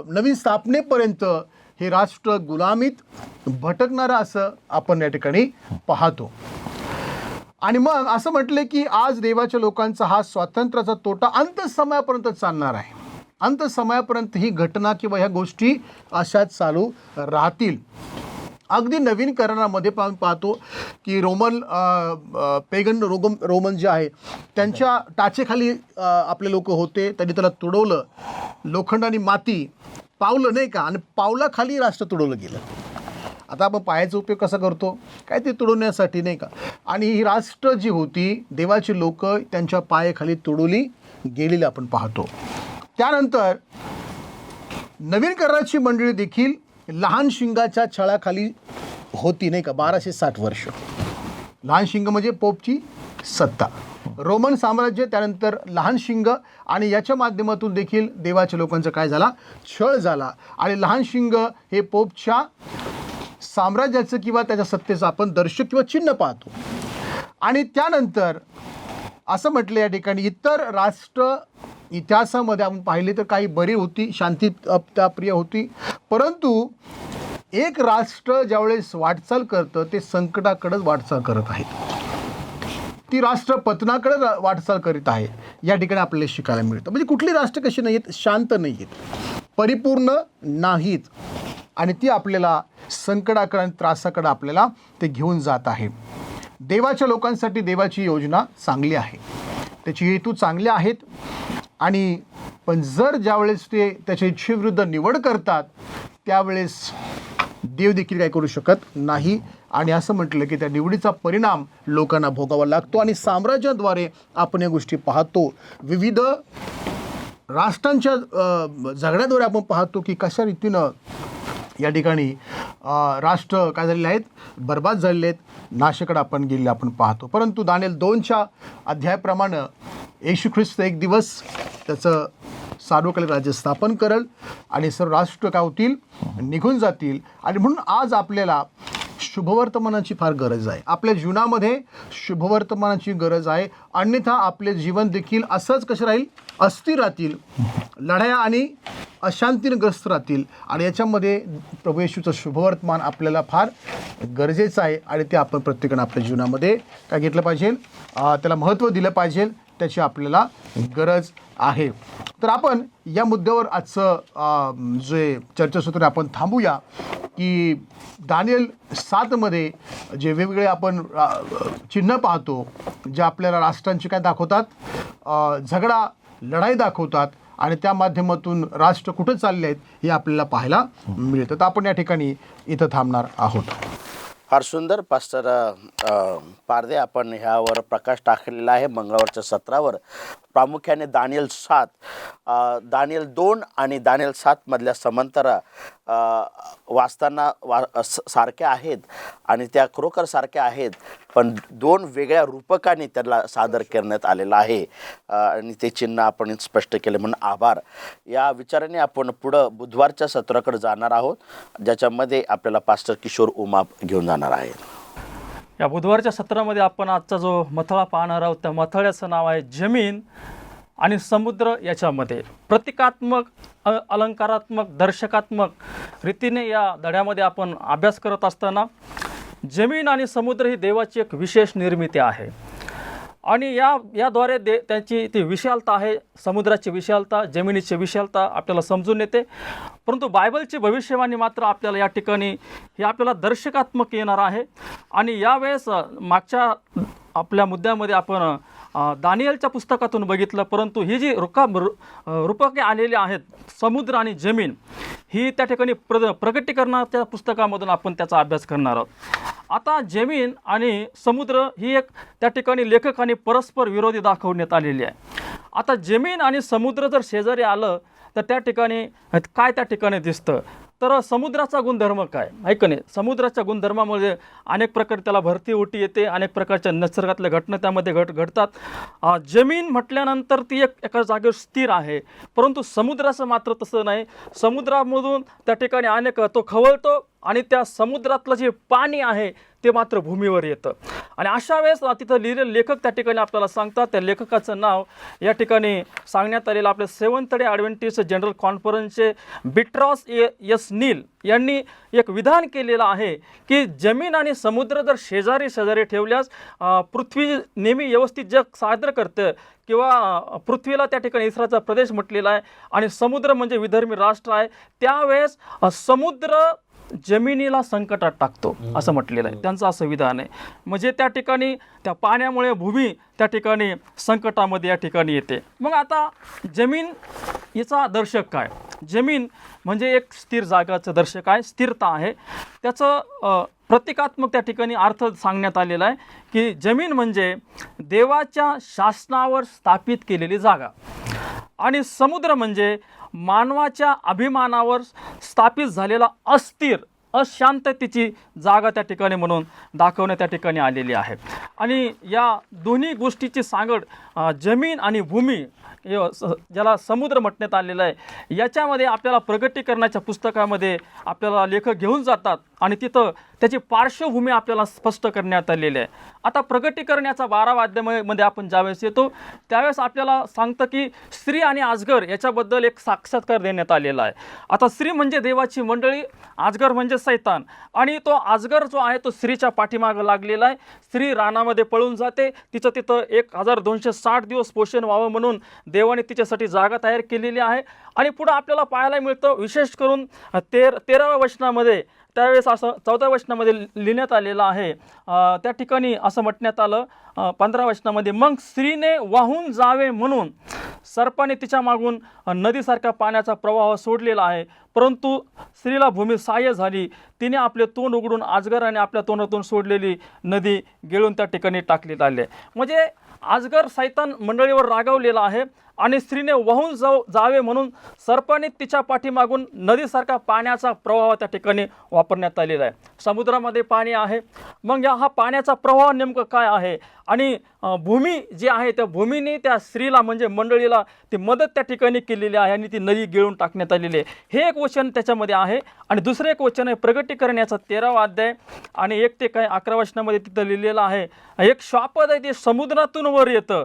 नवीन स्थापनेपर्यंत हे राष्ट्र गुलामीत भटकणारं असं आपण या ठिकाणी पाहतो. आणि मग असं म्हटलं की आज देवाच्या लोकांचा हा स्वातंत्र्याचा तोटा अंतसमयापर्यंत चालणार आहे. अंतसमयापर्यंत ही घटना किंवा ह्या गोष्टी अशाच चालू राहतील. अगदी नवीन करारामध्ये आपण पाहतो की रोमन जे आहे त्यांच्या टाचेखाली आपले लोक होते, त्यांनी त्याला तुडवलं, लोखंड आणि माती पावलं नाही का, आणि पावलाखाली राष्ट्र तुडवलं गेलं. आता आपण पायाचा उपयोग कसा करतो, काय ते तुडवण्यासाठी नाही का. आणि ही राष्ट्र जी होती, देवाची लोक त्यांच्या पायाखाली तुडवली गेलेली आपण पाहतो. त्यानंतर नवीन कराराची मंडळी देखील लहान शिंगाच्या छळाखाली होती नाही का, 1260 वर्ष. लहान शिंग म्हणजे पोपची सत्ता, रोमन साम्राज्य, त्यानंतर लहान शिंग, आणि याच्या माध्यमातून देखील देवाच्या लोकांचा काय झाला, छळ झाला. आणि लहान शिंग हे पोपच्या साम्राज्याचं किंवा त्याच्या सत्तेचं आपण दर्शक किंवा चिन्ह पाहतो. आणि त्यानंतर असं म्हटलं या ठिकाणी, इतर राष्ट्र इतिहासामध्ये आपण पाहिले तर काही बरी होती, शांतीप्रिय होती, परंतु एक राष्ट्र ज्यावेळेस वाटचाल करतं ते संकटाकडेच वाटचाल करत आहे, ती राष्ट्र पतनाकडे वाटचाल करीत आहे. या ठिकाणी आपल्याला शिकायला मिळतं. म्हणजे कुठली राष्ट्र कशी नाही आहेत, शांत नाही आहेत, परिपूर्ण नाहीत, आणि ती आपल्याला संकटाकडे आणि त्रासाकडे आपल्याला ते घेऊन जात आहे. देवाच्या लोकांसाठी देवाची योजना चांगली आहे, त्याची हेतू चांगले आहेत, आणि पण जर ज्यावेळेस ते त्याच्या इच्छेविरुद्ध निवड करतात त्यावेळेस देव देखील काय करू शकत नाही. आणि असं म्हटलं की त्या निवडीचा परिणाम लोकांना भोगावा लागतो. आणि साम्राज्याद्वारे आपण या गोष्टी पाहतो, विविध राष्ट्रांच्या झगड्याद्वारे आपण पाहतो की कशा रीतीनं या ठिकाणी राष्ट्र काय झालेले आहेत, बर्बाद झालेले आहेत, नाशाकडे आपण गेलेले आपण पाहतो. परंतु दानिएल 2च्या अध्यायाप्रमाणे येशू ख्रिस्त एक दिवस त्याचं सार्वकालिक राज्य स्थापन करेल आणि सर्व राष्ट्र काय होतील, निघून जातील. आणि म्हणून आज आपल्याला शुभवर्तमानाची फार गरज आहे, आपल्या जीवनामध्ये शुभवर्तमानाची गरज आहे. अन्यथा आपले जीवन देखील असंच कसं राहील, अस्थिर राहतील, लढाया आणि अशांतीने ग्रस्त राहतील. आणि याच्यामध्ये प्रभू येशूचं शुभवर्तमान आपल्याला फार गरजेचं आहे, आणि ते आपण प्रत्येकानं आपल्या जीवनामध्ये काय घेतलं पाहिजे, त्याला महत्त्व दिलं पाहिजे, त्याची आपल्याला गरज आहे. तर आपण या मुद्द्यावर आजचं जे चर्चासत्र आपण थांबूया की दानिएल 7मध्ये जे वेगवेगळे आपण चिन्ह पाहतो, जे आपल्याला राष्ट्रांची काय दाखवतात, झगडा लढाई दाखवतात, आणि त्या माध्यमातून राष्ट्र कुठं चालले आहेत हे आपल्याला पाहायला मिळतं. तर आपण या ठिकाणी इथं थांबणार आहोत. फार सुंदर पास्टर पारदे, आपण ह्यावर प्रकाश टाकलेला आहे मंगळवारच्या सत्रावर. प्रामुख्याने दानिएल 7, दानिएल 2 आणि दानिएल 7 मधल्या समांतर वाचताना सारख्या आहेत, आणि त्या खरोखर सारख्या आहेत, पण 2 वेगळ्या रूपकाने त्याला सादर करण्यात आलेलं आहे, आणि ते चिन्ह आपण स्पष्ट केले म्हणून आभार. या विचाराने आपण पुढं बुधवारच्या सत्राकडे जाणार आहोत, ज्याच्यामध्ये आपल्याला पास्टर किशोर उमाप घेऊन जाणार आहेत. या बुधवारच्या सत्रामध्ये आपण आजचा जो मथळा पाहणार आहोत, त्या मथळ्याचं नाव आहे जमीन आणि समुद्र याच्यामध्ये. प्रतिकात्मक, अलंकारात्मक, दर्शकात्मक रीतीने या धड्यामध्ये आपण अभ्यास करत असताना जमीन आणि समुद्र ही देवाची एक विशेष निर्मिती आहे, आणि याद्वारे त्यांची ती विशालता आहे, समुद्राची विशालता, जमिनीची विशालता आपल्याला समजून येते. परंतु बायबलची भविष्यवाणी मात्र आपल्याला या ठिकाणी ही आपल्याला दर्शकात्मक येणार आहे. आणि यावेळेस मागच्या आपल्या मुद्द्यामध्ये आपण दानिएलच्या पुस्तकातून बघितलं, परंतु ही जी रूपके आलेली आहेत, समुद्र आणि जमीन, ही त्या ठिकाणी प्रगटीकरणाच्या पुस्तकामधून आपण त्याचा अभ्यास करणार आहोत. आता जमीन आणि समुद्र ही एक त्या ठिकाणी लेखकाने परस्पर विरोधी दाखवण्यात आलेली आहे. आता जमीन आणि समुद्र जर शेजारी आलं तर त्या ठिकाणी काय त्या ठिकाणी दिसतं, तर समुद्राचा गुणधर्म काय आहे का नाही. समुद्राच्या गुणधर्मामध्ये अनेक प्रकारे त्याला भरती ओटी येते, अनेक प्रकारच्या निसर्गातल्या घटना त्यामध्ये घडतात. जमीन म्हटल्यानंतर ती एका जागेवर स्थिर आहे, परंतु समुद्राचं मात्र तसं नाही. समुद्रामधून त्या ठिकाणी अनेक तो खवळतो, आणि त्या समुद्रातलं जे पाणी आहे ते मात्र भूमीवर येतं. आणि अशा वेळेस तिथं लिहिलेले लेखक त्या ठिकाणी आपल्याला सांगतात. त्या लेखकाचं नाव या ठिकाणी सांगण्यात आलेलं आपल्या सेवंथ डे ॲडव्हेंटिस्ट जनरल कॉन्फरन्सचे बिट्रॉस एस नील यांनी एक विधान केलेलं आहे की जमीन आणि समुद्र जर शेजारी शेजारी ठेवल्यास पृथ्वी नेहमी व्यवस्थित जग साजरं करतं, किंवा पृथ्वीला त्या ठिकाणी इस्रायलचा प्रदेश म्हटलेला आहे, आणि समुद्र म्हणजे विधर्मी राष्ट्र आहे. त्यावेळेस समुद्र जमिनीला संकटात टाकतो असं म्हटलेलं आहे. त्यांचं असं विधान आहे. म्हणजे त्या ठिकाणी त्या पाण्यामुळे भूमी त्या ठिकाणी संकटामध्ये या ठिकाणी येते. मग आता जमीन याचा दर्शक काय? जमीन म्हणजे एक स्थिर जागाचं दर्शक आहे, स्थिरता आहे. त्याचं प्रतिकात्मक त्या ठिकाणी अर्थ सांगण्यात आलेला आहे की जमीन म्हणजे देवाच्या शासनावर स्थापित केलेली जागा, आणि समुद्र म्हणजे मानवाच्या अभिमानावर स्थापित झालेला अस्थिर अशांततेची जागा त्या ठिकाणी म्हणून दाखवण्यात त्या ठिकाणी आलेली आहे. आणि या दोन्ही गोष्टीची सांगड जमीन आणि भूमी ज्याला समुद्र म्हटण्यात आलेलं आहे, याच्यामध्ये आपल्याला प्रगटीकरणाच्या पुस्तकामध्ये आपल्याला लेखक घेऊन जातात आणि तिथं त्याची पार्श्वभूमी आपल्याला स्पष्ट करण्यात आलेली आहे. आता प्रगटीकरणाचा 12 अध्यायामध्ये आपण ज्यावेळेस येतो त्यावेळेस आपल्याला सांगतं की स्त्री आणि अजगर याच्याबद्दल एक साक्षात्कार देण्यात आलेला आहे. आता स्त्री म्हणजे देवाची मंडळी, अजगर म्हणजे सैतान, आणि तो अजगर जो आहे तो स्त्रीच्या पाठीमागं लागलेला आहे. स्त्री रानामध्ये पळून जाते, तिचं तिथं 1260 दिवस पोषण व्हावं म्हणून देवाने तिच्यासाठी जागा तयार केलेली आहे. आणि पुढं आपल्याला पाहायला मिळतं, विशेष करून 13व्या वचनामध्ये, त्यावेळेस असं 14व्या वचनामध्ये लिहिण्यात आलेलं आहे. त्या ठिकाणी असं म्हटण्यात आलं 15व्या वचनामध्ये, मग स्त्रीने वाहून जावे म्हणून सर्पाने तिच्या मागून नदीसारखा पाण्याचा प्रवाह सोडलेला आहे, परंतु स्त्रीला भूमी सहाय्य झाली, तिने आपले तोंड उघडून अजगराने आपल्या तोंडातून सोडलेली नदी गिळून त्या ठिकाणी टाकण्यात आले. म्हणजे अजगर सैतान मंडळीवर रागावलेला आहे आणि स्त्रीने वाहून जावे म्हणून सर्पाने तिच्या पाठीमागून नदीसारखा पाण्याचा प्रवाह त्या ठिकाणी वापरण्यात आलेला आहे. समुद्रामध्ये पाणी आहे, मग हा पाण्याचा प्रवाह नेमकं काय आहे? आणि भूमी जी आहे त्या भूमीने त्या स्त्रीला म्हणजे मंडळीला ती मदत त्या ठिकाणी केलेली आहे आणि ती नदी गिळून टाकण्यात आलेली आहे. हे एक वचन त्याच्यामध्ये आहे. आणि दुसरं एक वचन आहे प्रगटीकरणाचा 13वा अध्याय आणि 1 ते 11 वचनामध्ये तिथं लिहिलेलं आहे, एक श्वापद आहे ते समुद्रातून वर येतं,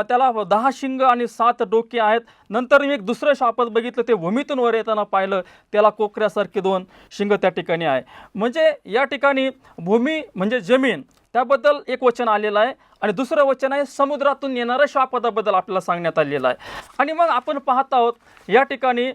त्याला 10 शिंग आणि 7 डोके आहेत. नंतर मी एक दुसरं श्वापद बघितलं, ते भूमीतून वर येताना पाहिलं, त्याला कोकऱ्यासारखे 2 शिंग त्या ठिकाणी आहे. म्हणजे या ठिकाणी भूमी म्हणजे जमीन त्याबद्दल एक वचन आलेलं आहे आणि दुसरं वचन आहे समुद्रातून येणाऱ्या श्वापदाबद्दल आपल्याला सांगण्यात आलेलं आहे. आणि मग आपण पाहत आहोत या ठिकाणी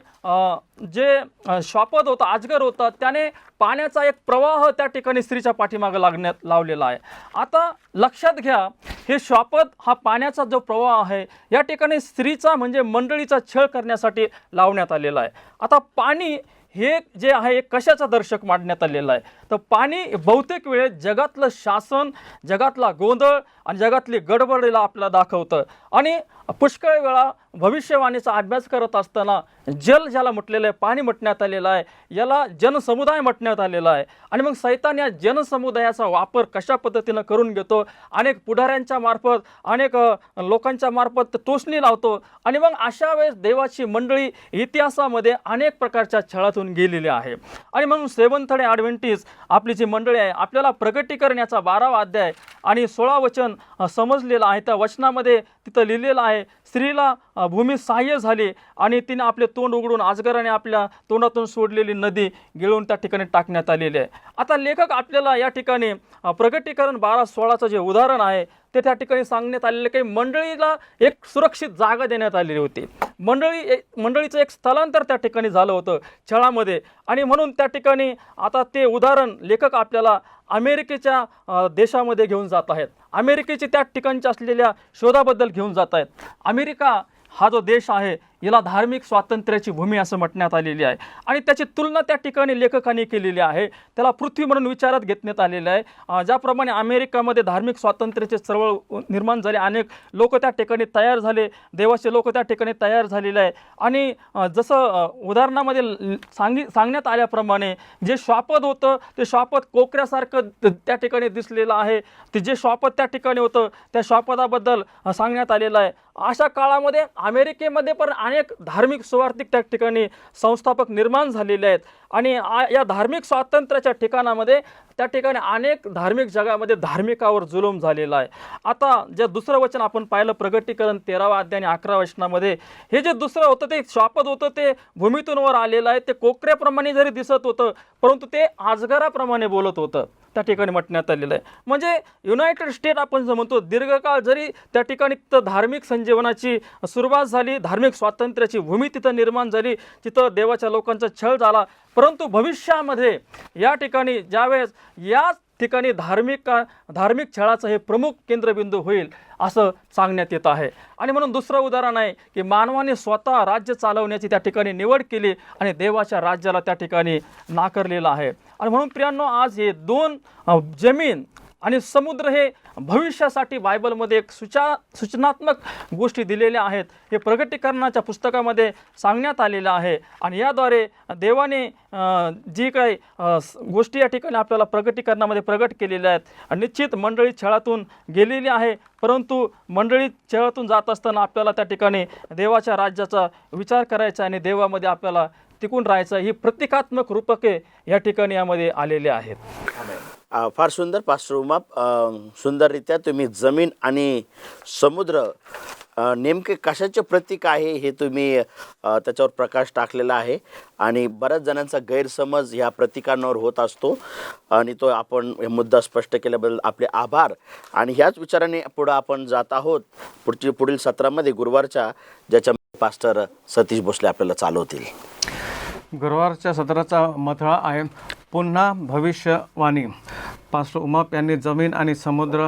जे श्वापद होता, अजगर होता, त्याने पाण्याचा एक प्रवाह त्या ठिकाणी स्त्रीच्या पाठीमागं लावलेला आहे. आता लक्षात घ्या, हे श्वापद हा पाण्याचा जो प्रवाह आहे या ठिकाणी स्त्रीचा म्हणजे मंडळीचा छळ करण्यासाठी लावण्यात आलेला आहे. आता पाणी हे जे आहे कशाचा दर्शक मांडण्यात आलेलं आहे? तर पाणी बहुतेक वेळेस जगातलं शासन, जगातला गोंधळ आणि जगातली गडबडीला आपल्याला दाखवतं. आणि पुष्कळ वेळा भविष्यवाणीचा अभ्यास करत असताना जल ज्याला म्हटलेलं आहे, पाणी म्हटण्यात आलेलं आहे, याला जनसमुदाय म्हटण्यात आलेलं आहे. आणि मग सैतान या जनसमुदायाचा वापर कशा पद्धतीनं करून घेतो, अनेक पुढाऱ्यांच्या मार्फत, अनेक लोकांच्या मार्फत टोचणी लावतो. आणि मग अशा वेळेस देवाची मंडळी इतिहासामध्ये अनेक प्रकारच्या छळातून गेलेली आहे. आणि मग सेवंथ डे ॲडव्हेंटिस्ट आपली जी मंडळी आहे, आपल्याला प्रगटीकरणाचा 12वा अध्याय आणि 16 वचन समजलेलं आहे. त्या वचनामध्ये तिथं लिहिलेलं आहे, स्त्रीला भूमी सहाय्य झाली आणि तिने आपले तोंड उघडून अजगराने आपल्या तोंडातून सोडलेली नदी गिळून त्या ठिकाणी टाकण्यात आलेली आहे. आता लेखक आपल्याला या ठिकाणी प्रगटीकरण 12:16चं जे उदाहरण आहे ते त्या ठिकाणी सांगण्यात आलेलं काही मंडळीला एक सुरक्षित जागा देण्यात आलेली होती. मंडळीचं एक स्थलांतर त्या ठिकाणी झालं होतं छळामध्ये. आणि म्हणून त्या ठिकाणी आता ते उदाहरण लेखक आपल्याला अमेरिकेच्या देशामध्ये घेऊन जात आहेत. अमेरिकेची त्या ठिकाणच्या असलेल्या शोधाबद्दल घेऊन जात आहेत. अमेरिका हा जो देश आहे याला धार्मिक स्वातंत्र्याची भूमी असं म्हटण्यात आलेली आहे. आणि त्याची तुलना त्या ठिकाणी लेखकाने केलेली आहे. त्याला पृथ्वी म्हणून विचारात घेण्यात आलेलं आहे. ज्याप्रमाणे अमेरिकामध्ये धार्मिक स्वातंत्र्याचे चळवळ निर्माण झाले, अनेक लोक त्या ठिकाणी तयार झाले, देवाचे लोक त्या ठिकाणी तयार झालेले आहे. आणि जसं उदाहरणामध्ये सांगण्यात आल्याप्रमाणे जे श्वापद होतं ते श्वापद कोकऱ्यासारखं त्या ठिकाणी दिसलेलं आहे. ते जे श्वापद त्या ठिकाणी होतं त्या श्वापदाबद्दल सांगण्यात आलेलं आहे. अशा काळामध्ये अमेरिकेमध्ये पण अनेक धार्मिक सुवार्थिक त्या ठिकाणी संस्थापक निर्माण झालेले आहेत. आणि या धार्मिक स्वातंत्र्याच्या ठिकाणामध्ये त्या ठिकाणी अनेक धार्मिक जगामध्ये धार्मिकावर जुलूम झालेला आहे. आता जे दुसरं वचन आपण पाहिलं प्रगटीकरण 13वा अध्याय आणि 11 वचनामध्ये, हे जे दुसरं होतं ते श्वापद होतं ते भूमीतून वर आलेलं आहे. ते कोकऱ्याप्रमाणे जरी दिसत होतं परंतु ते अजगराप्रमाणे बोलत होतं त्या ठिकाणी म्हटण्यात आलेलं आहे. म्हणजे युनायटेड स्टेट आपण जो म्हणतो दीर्घकाळ जरी त्या ठिकाणी धार्मिक संजीवनाची सुरुवात झाली, धार्मिक स्वातंत्र्य स्वातंत्र्याची भूमी तिथं निर्माण झाली, तिथं देवाच्या लोकांचा छळ झाला. परंतु भविष्यामध्ये या ठिकाणी ज्यावेळेस या ठिकाणी धार्मिक छळाचं हे प्रमुख केंद्रबिंदू होईल असं सांगण्यात येत आहे. आणि म्हणून दुसरं उदाहरण आहे की मानवाने स्वतः राज्य चालवण्याची त्या ठिकाणी निवड केली आणि देवाच्या राज्याला त्या ठिकाणी नाकारलेलं आहे. आणि म्हणून प्रियांनो, आज हे दोन जमीन आणि समुद्र हे भविष्यासाठी बायबलमध्ये एक सूचनात्मक गोष्टी दिलेल्या आहेत. हे प्रगटीकरणाच्या पुस्तकामध्ये सांगण्यात आलेलं आहे. आणि याद्वारे देवाने जी काही गोष्टी या ठिकाणी आपल्याला प्रगटीकरणामध्ये प्रगट केलेल्या आहेत. निश्चित मंडळी छळातून गेलेली आहे, परंतु मंडळी छळातून जात असताना आपल्याला त्या ठिकाणी देवाच्या राज्याचा विचार करायचा आणि देवामध्ये आपल्याला टिकून राहायचं. ही प्रतिकात्मक रूपके या ठिकाणी यामध्ये आलेले आहेत. फार सुंदर पास्टर उमा, सुंदररित्या तुम्ही जमीन आणि समुद्र नेमके कशाचे प्रतीक आहे हे तुम्ही त्याच्यावर प्रकाश टाकलेला आहे. आणि बऱ्याच जणांचा गैरसमज ह्या प्रतीकांवर होत असतो आणि तो आपण हे मुद्दा स्पष्ट केल्याबद्दल आपले आभार. आणि ह्याच विचाराने पुढं आपण जात आहोत पुढील सत्रामध्ये गुरुवारच्या, ज्याच्या पास्टर सतीश भोसले आपल्याला चालवतील. गुरुवारच्या सत्राचा मथळा आहे पुन्हा भविष्यवाणी. पास्टर उमाप यांनी जमीन आणि समुद्र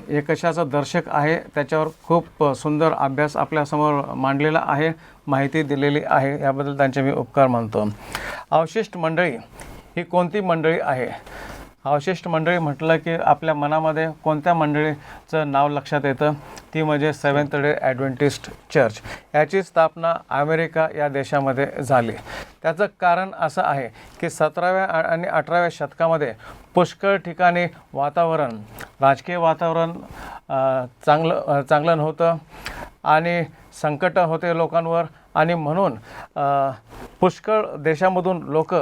हे कशाचं दर्शक आहे त्याच्यावर खूप सुंदर अभ्यास आपल्यासमोर मांडलेला आहे, माहिती दिलेली आहे. याबद्दल त्यांचे मी उपकार मानतो. अवशिष्ट मंडळी ही कोणती मंडळी आहे? अवशिष्ट मंडळी म्हटलं की आपल्या मनामध्ये कोणत्या मंडळीचं नाव लक्षात येतं? ती म्हणजे सेव्हन्थ डे ॲडव्हेंटिस्ट चर्च. याची स्थापना अमेरिका या देशामध्ये झाली. त्याचं कारण असं आहे की 17व्या आणि 18व्या शतकामध्ये पुष्कळ ठिकाणी वातावरण, राजकीय वातावरण चांगलं नव्हतं आणि संकट होते लोकांवर. आणि म्हणून पुष्कळ देशामधून लोक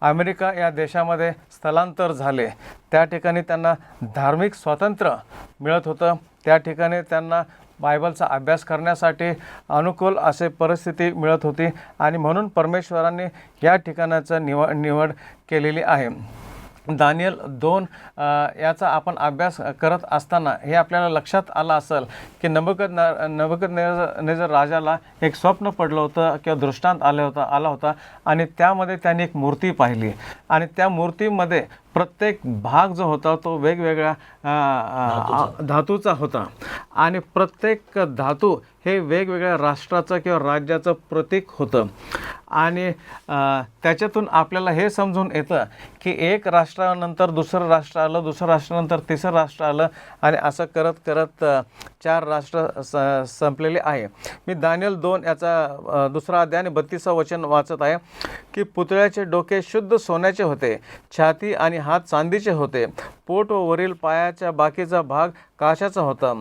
अमेरिका या देशामध्ये स्थलांतर झाले. त्या ठिकाणी त्यांना धार्मिक स्वातंत्र्य मिळत होतं. त्या ठिकाणी त्यांना बायबलचा अभ्यास करण्यासाठी अनुकूल असे परिस्थिती मिळत होती आणि म्हणून परमेश्वरांनी या ठिकाणाचं निवड केलेली आहे. दानियल 2 याचा आपण अभ्यास करत असताना हे आपल्याला लक्षात आलं असेल की नबुकदनेझर राजाला एक स्वप्न पडलं होतं किंवा दृष्टांत आला होता आणि त्यामध्ये त्यांनी एक मूर्ती पाहिली आणि त्या मूर्तीमध्ये प्रत्येक भाग जो होता तो वेगवेगळ्या धातूचा होता आणि प्रत्येक धातू हे वेगवेगळ्या राष्ट्राचं किंवा राज्याचं प्रतीक होतं. आणि त्याच्यातून आपल्याला हे समजून येतं की एक राष्ट्रानंतर दुसरं राष्ट्र आलं, दुसरं राष्ट्रानंतर तिसरं राष्ट्र आलं आणि असं करत करत 4 राष्ट्र संपलेले आहे. मी दानियल 2 याचा 2 अध्याय आणि 32 वचन वाचत आहे की पुतळ्याचे डोके शुद्ध सोन्याचे होते, छाती आणि हात चांदीचे होते, पोट व वरील पायाचा बाकीचा भाग काशाचा होता,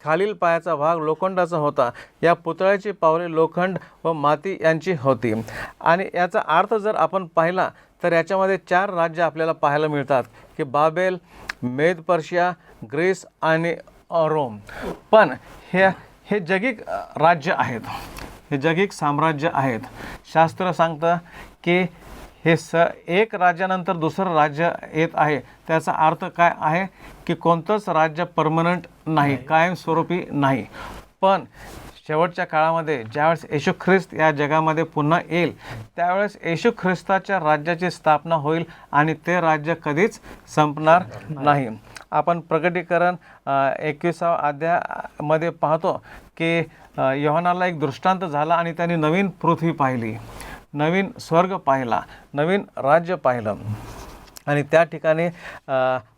खालील पायाचा भाग लोखंडाचा होता. या पुतळ्याची पावले लोखंड व माती यांची होती. आणि याचा अर्थ जर आपण पाहिला तर याच्यामध्ये 4 राज्य आपल्याला पाहायला मिळतात की बाबेल, मेद पर्शिया, ग्रीस आणि रोम. पण हे जगिक राज्य आहेत, हे जगिक साम्राज्य आहेत. शास्त्र सांगतं की हे एक राज्यानंतर दुसरं राज्य येत आहे. त्याचा अर्थ काय आहे की कोणतंच राज्य परमनंट नाही, कायमस्वरूपी नाही. पण शेवटच्या काळामध्ये ज्यावेळेस येशू ख्रिस्त या जगामध्ये पुन्हा येईल त्यावेळेस येशू ख्रिस्ताच्या राज्याची स्थापना होईल आणि ते राज्य कधीच संपणार नाही. आपण प्रकटीकरण 21व्या अध्यायामध्ये पाहतो की योहानाला एक दृष्टांत झाला आणि त्यांनी नवीन पृथ्वी पाहिली, नवीन स्वर्ग पाहिला, नवीन राज्य पाहिलं आणि त्या ठिकाणी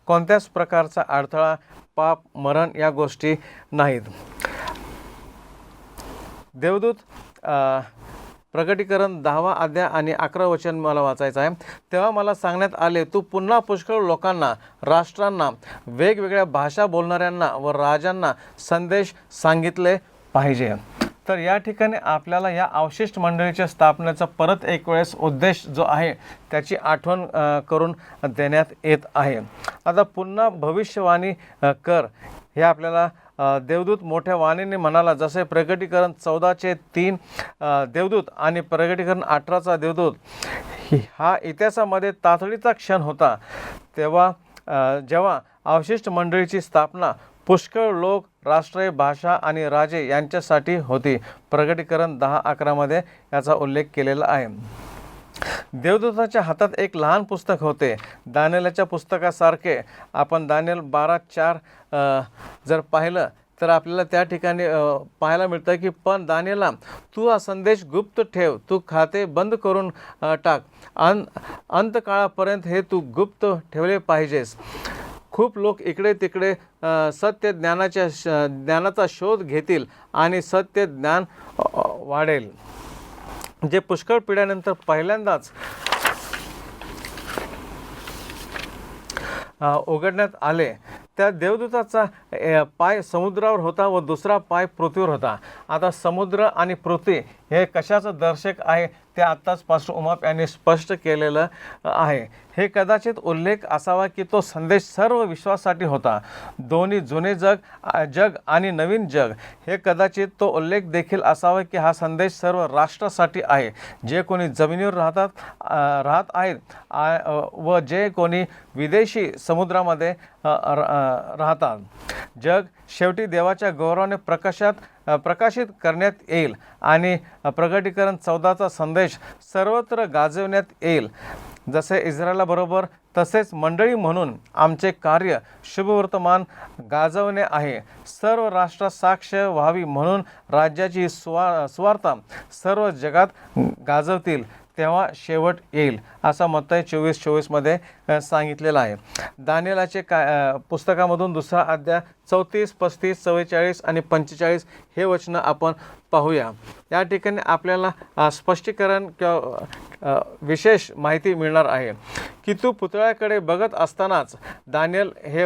कोणत्याच प्रकारचा अडथळा, पाप, मरण या गोष्टी नाहीत. देवदूत प्रकटीकरण 10वा अध्याय आणि 11 वचन मला वाचायचं आहे. तेव्हा मला सांगण्यात आले, तू पुन्हा पुष्कळ लोकांना, राष्ट्रांना, वेगवेगळ्या भाषा बोलणाऱ्यांना व राजांना संदेश सांगितले पाहिजे. तर या ठिकाणी आपल्याला या अवशिष्ट मंडळीच्या स्थापनेचा परत एक वेळेस उद्देश जो आहे त्याची आठवण करून देण्यात येत आहे. आता पुन्हा भविष्यवाणी कर हे आपल्याला देवदूत मोठ्या वाणीने म्हणाला. जसे प्रकटीकरण 14:3 देवदूत आणि प्रकटीकरण 18चा देवदूत हा इतिहासामध्ये तातडीचा क्षण होता. जेव्हा अवशिष्ट मंडळीची स्थापना पुष्कळ लोक, राष्ट्रे, भाषा आणि राजे यांच्यासाठी होती. प्रकटीकरण 10:11 याचा उल्लेख केलेला आहे. देवदूताच्या हातात एक लहान पुस्तक होते. दानिएलच्या पुस्तकासारखे. आपण दानिएल 12:4 जर पाहिलं तर आपल्याला त्या ठिकाणी पाहायला मिळतं की पण दानिएला, तू हा संदेश गुप्त ठेव, तू खाते बंद करून टाक, अंतकाळापर्यंत हे तू गुप्त ठेवले पाहिजेस. खूप लोक इकडे तिकडे सत्य ज्ञानाचा शोध घेतील आणि सत्य ज्ञान वाढेल. जे पुष्कळ पिढ्यानंतर पहिल्यांदाच उघडण्यात आले. त्या देवदूताचा पाय समुद्रावर होता व दुसरा पाय पृथ्वीवर होता. आता समुद्र आणि पृथ्वी हे कशाचं दर्शक आहे ते आत्ताच पास्टर उमाप यांनी स्पष्ट केलेलं आहे. हे कदाचित उल्लेख असावा की तो संदेश सर्व विश्वासाठी होता. दोन्ही जुने जग आणि नवीन जग. हे कदाचित तो उल्लेख देखील असावा की हा संदेश सर्व राष्ट्रासाठी आहे, जे कोणी जमिनीवर राहत आहेत व जे कोणी विदेशी समुद्रामध्ये राहतात. जग शेवटी देवाच्या गौरवाने प्रकाशित करण्यात येईल आणि प्रकटीकरण 14चा संदेश सर्वत्र गाजवण्यात येईल. जसे इस्रायलाबरोबर तसेच मंडळी म्हणून आमचे कार्य शुभवर्तमान गाजवणे आहे. सर्व राष्ट्रात साक्ष व्हावी म्हणून राज्याची सुवार्ता सर्व जगात गाजवतील, तेव्हा शेवट येईल, असं मत्तई 24:24 सांगितलेलं आहे. दानिएलाचे पुस्तकामधून 2रा अध्याय 34, 35, 44 आणि 45 हे वचनं आपण पाहूया. या ठिकाणी आपल्याला स्पष्टीकरण किंवा विशेष माहिती मिळणार आहे की तू पुतळ्याकडे बघत असतानाच दानिएल हे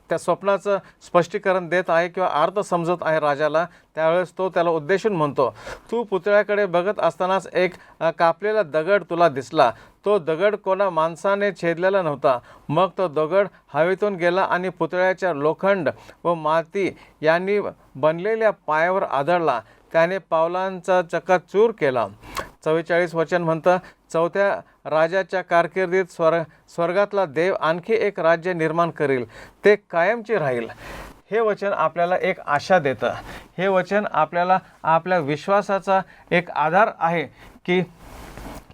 त्या स्वप्नाचं स्पष्टीकरण देत आहे किंवा अर्थ समजत आहे राजाला. त्यावेळेस तो त्याला उद्देशून म्हणतो, तू पुतळ्याकडे बघत असतानाच एक कापलेला दगड तुला दिसला. तो दगड कोणा माणसाने छेदलेला नव्हता. मग तो दगड हवेतून गेला आणि पुतळ्याच्या लोखंड व माती यांनी बनलेल्या पायावर आदळला. त्याने पावलांचा चक्काचूर केला. 44 वचन म्हणतं, 4थ्या राजाच्या कारकिर्दीत स्वर्गातला देव आणखी एक राज्य निर्माण करील, ते कायमचे राहील. हे वचन आपल्याला एक आशा देतं. हे वचन आपल्याला आपल्या विश्वासाचा एक आधार आहे की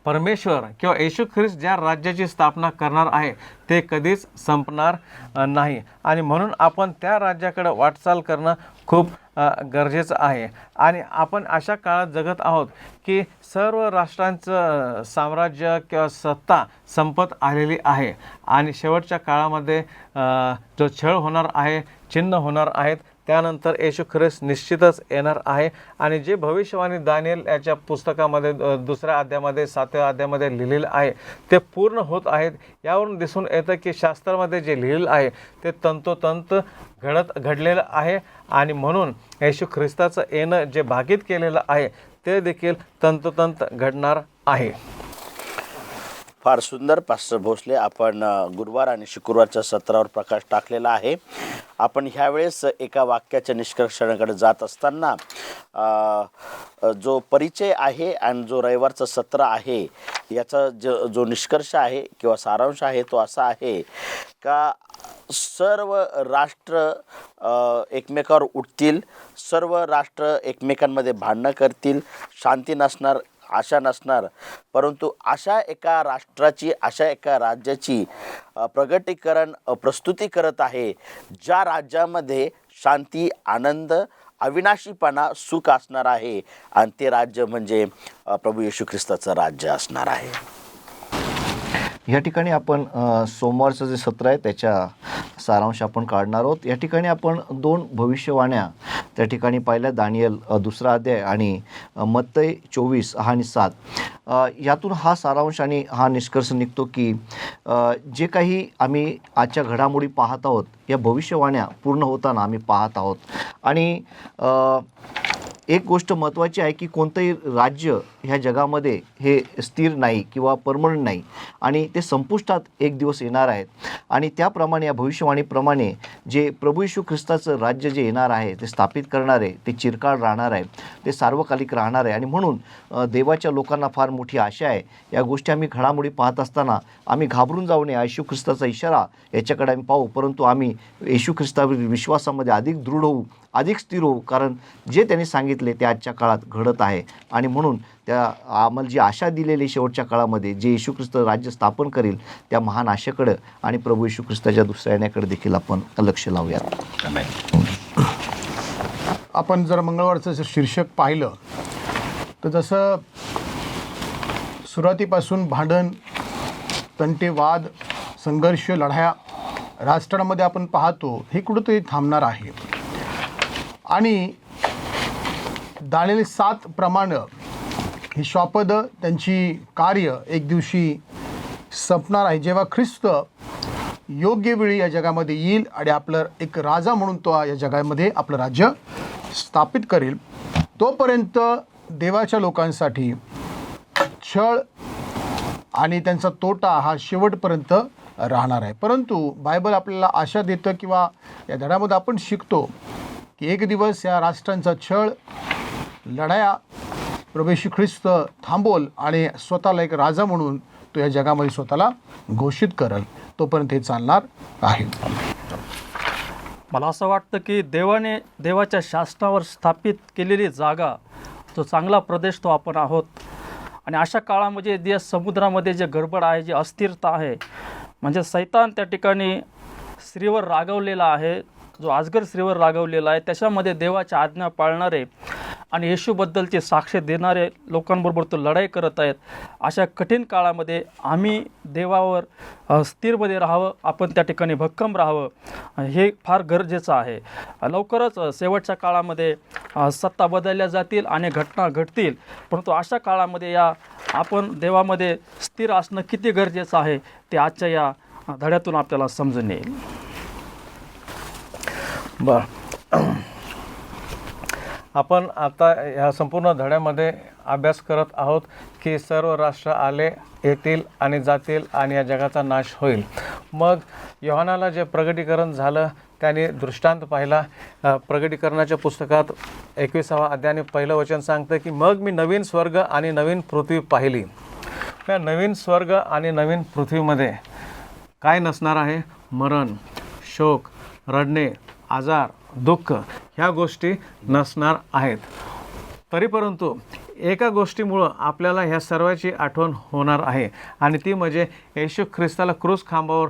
परमेश्वर किंवा येशू ख्रिस्त ज्या राज्याची स्थापना करणार आहे ते कधीच संपणार नाही. आणि म्हणून आपण त्या राज्याकडे वाटचाल करणं खूप गरजेचं आहे. आणि आपण अशा काळात जगत आहोत की सर्व राष्ट्रांचं साम्राज्य किंवा सत्ता संपत आलेली आहे आणि शेवटच्या काळामध्ये जो छळ होणार आहे, चिन्ह होणार आहेत, त्यानंतर येशू ख्रिस्त निश्चितच येणार आहे. आणि जे भविष्यवाणी दानिएल याच्या पुस्तकामध्ये 2ऱ्या अध्यायामध्ये 7व्या अध्यायामध्ये लिहिलेलं आहे ते पूर्ण होत आहेत. यावरून दिसून येतं की शास्त्रामध्ये जे लिहिलेलं आहे ते तंतोतंत घडलेलं आहे. आणि म्हणून येशू ख्रिस्ताचं येणं जे भाकीत केलेलं आहे ते देखील तंतोतंत घडणार आहे. फार सुंदर पास्टर भोसले, आपण गुरुवार आणि शुक्रवारच्या सत्रावर प्रकाश टाकलेला आहे. आपण ह्यावेळेस एका वाक्याच्या निष्कर्षणाकडे जात असताना जो परिचय आहे आणि जो रविवारचं सत्र आहे याचा जो निष्कर्ष आहे किंवा सारांश आहे तो असा आहे का सर्व राष्ट्र एकमेकावर उठतील, सर्व राष्ट्र एकमेकांमध्ये भांडणं करतील, शांती नसणार, आशा नसणार. परंतु अशा एका राष्ट्राची, अशा एका राज्याची प्रगटीकरण प्रस्तुती करत आहे ज्या राज्यामध्ये शांती, आनंद, अविनाशीपणा, सुख असणार आहे. आणि ते राज्य म्हणजे प्रभू येशू ख्रिस्ताचं राज्य असणार आहे. या ठिकाणी आपण सोमवारचं जे सत्र आहे त्याच्या सारांश आपण काढणार आहोत. या ठिकाणी आपण 2 भविष्यवाण्या त्या ठिकाणी पाहिल्या, दानिएल 2रा अध्याय आणि मत्तई 24 आणि 7. यातून हा सारांश आणि हा निष्कर्ष निघतो की जे काही आम्ही आजच्या घडामोडी पाहत आहोत या भविष्यवाण्या पूर्ण होताना आम्ही पाहत आहोत. आणि एक गोष्ट महत्त्वाची आहे की कोणतंही राज्य ह्या जगामध्ये हे स्थिर नाही किंवा परमनंट नाही आणि ते संपुष्टात एक दिवस येणार आहेत. आणि त्याप्रमाणे या भविष्यवाणीप्रमाणे जे प्रभू येशू ख्रिस्ताचं राज्य जे येणार आहे ते स्थापित करणारे, ते चिरकाळ राहणार आहे, ते सार्वकालिक राहणार आहे. आणि म्हणून देवाच्या लोकांना फार मोठी आशा आहे. या गोष्टी आम्ही घडामोडी पाहत असताना आम्ही घाबरून जाऊ नये. येशू ख्रिस्ताचा इशारा याच्याकडे आम्ही पाहू, परंतु आम्ही येशू ख्रिस्तावरील विश्वासामध्ये अधिक दृढ होऊ, अधिक स्थिर होऊ, कारण जे त्यांनी सांगितले ते आजच्या काळात घडत आहे. आणि म्हणून त्या आम्हाला जी आशा दिलेली शेवटच्या काळामध्ये जे येशू ख्रिस्त राज्य स्थापन करेल त्या महान आशेकडं आणि प्रभू येशू ख्रिस्ताच्या दुसऱ्या येण्याकडे देखील आपण लक्ष लावूयात. आपण जर मंगळवारचं शीर्षक पाहिलं तर जसं सुरुवातीपासून भांडण, तंटे, वाद, संघर्ष, लढाया राजकारणामध्ये आपण पाहतो हे कुठंतरी थांबणार आहे. आणि दानिएल 7 प्रमाणे ही श्वापद त्यांची कार्य एक दिवशी संपणार आहे, जेव्हा ख्रिस्त योग्य वेळी या जगामध्ये येईल आणि आपलं एक राजा म्हणून तो या जगामध्ये आपलं राज्य स्थापित करेल. तोपर्यंत देवाच्या लोकांसाठी छळ आणि त्यांचा तोटा हा शेवटपर्यंत राहणार आहे. परंतु बायबल आपल्याला आशा देतं किंवा या धड्यामध्ये आपण शिकतो की एक दिवस या राष्ट्रांचा छळ, लढाया प्रभू येशू ख्रिस्त थांबवल आणि स्वतःला एक राजा म्हणून तो या जगामध्ये स्वतःला घोषित करेल. तोपर्यंत हे चालणार आहे. मला असं वाटतं की देवाच्या शासनावर स्थापित केलेली जागा, जो चांगला प्रदेश तो आपण आहोत. आणि अशा काळामध्ये जे समुद्रामध्ये जे गडबड आहे, जी अस्थिरता आहे, म्हणजे सैतान त्या ठिकाणी स्त्रीवर रागवलेला आहे, जो अजगर स्त्रीवर रागवलेला आहे, त्याच्यामध्ये देवाच्या आज्ञा पाळणारे आणि येशूबद्दलचे साक्ष देणारे लोकांबरोबर तो लढाई करत आहेत. अशा कठीण काळामध्ये आम्ही देवावर स्थिरमध्ये राहावं, आपण त्या ठिकाणी भक्कम राहावं, हे फार गरजेचं आहे. लवकरच शेवटच्या काळामध्ये सत्ता बदलल्या जातील आणि घटना घडतील, परंतु अशा काळामध्ये आपण देवामध्ये स्थिर असणं किती गरजेचं आहे ते आजच्या या धड्यातून आपल्याला समजून येईल. आपण आता ह्या संपूर्ण धड्यामध्ये अभ्यास करत आहोत की सर्व राष्ट्र आले, येतील आणि जातील आणि या जगाचा नाश होईल. मग योहानाला जे प्रगटीकरण झालं त्याने दृष्टांत पाहिला. प्रगटीकरणाच्या पुस्तकात 21व्या अध्यायाने पहिलं वचन सांगतं की मग मी नवीन स्वर्ग आणि नवीन पृथ्वी पाहिली. त्या नवीन स्वर्ग आणि नवीन पृथ्वीमध्ये काय नसणार आहे? मरण, शोक, रडणे, आजार, दुःख ह्या गोष्टी नसणार आहेत. तरी परंतु एका गोष्टीमुळं आपल्याला ह्या सर्वाची आठवण होणार आहे आणि ती म्हणजे येशू ख्रिस्ताला क्रूस खांबावर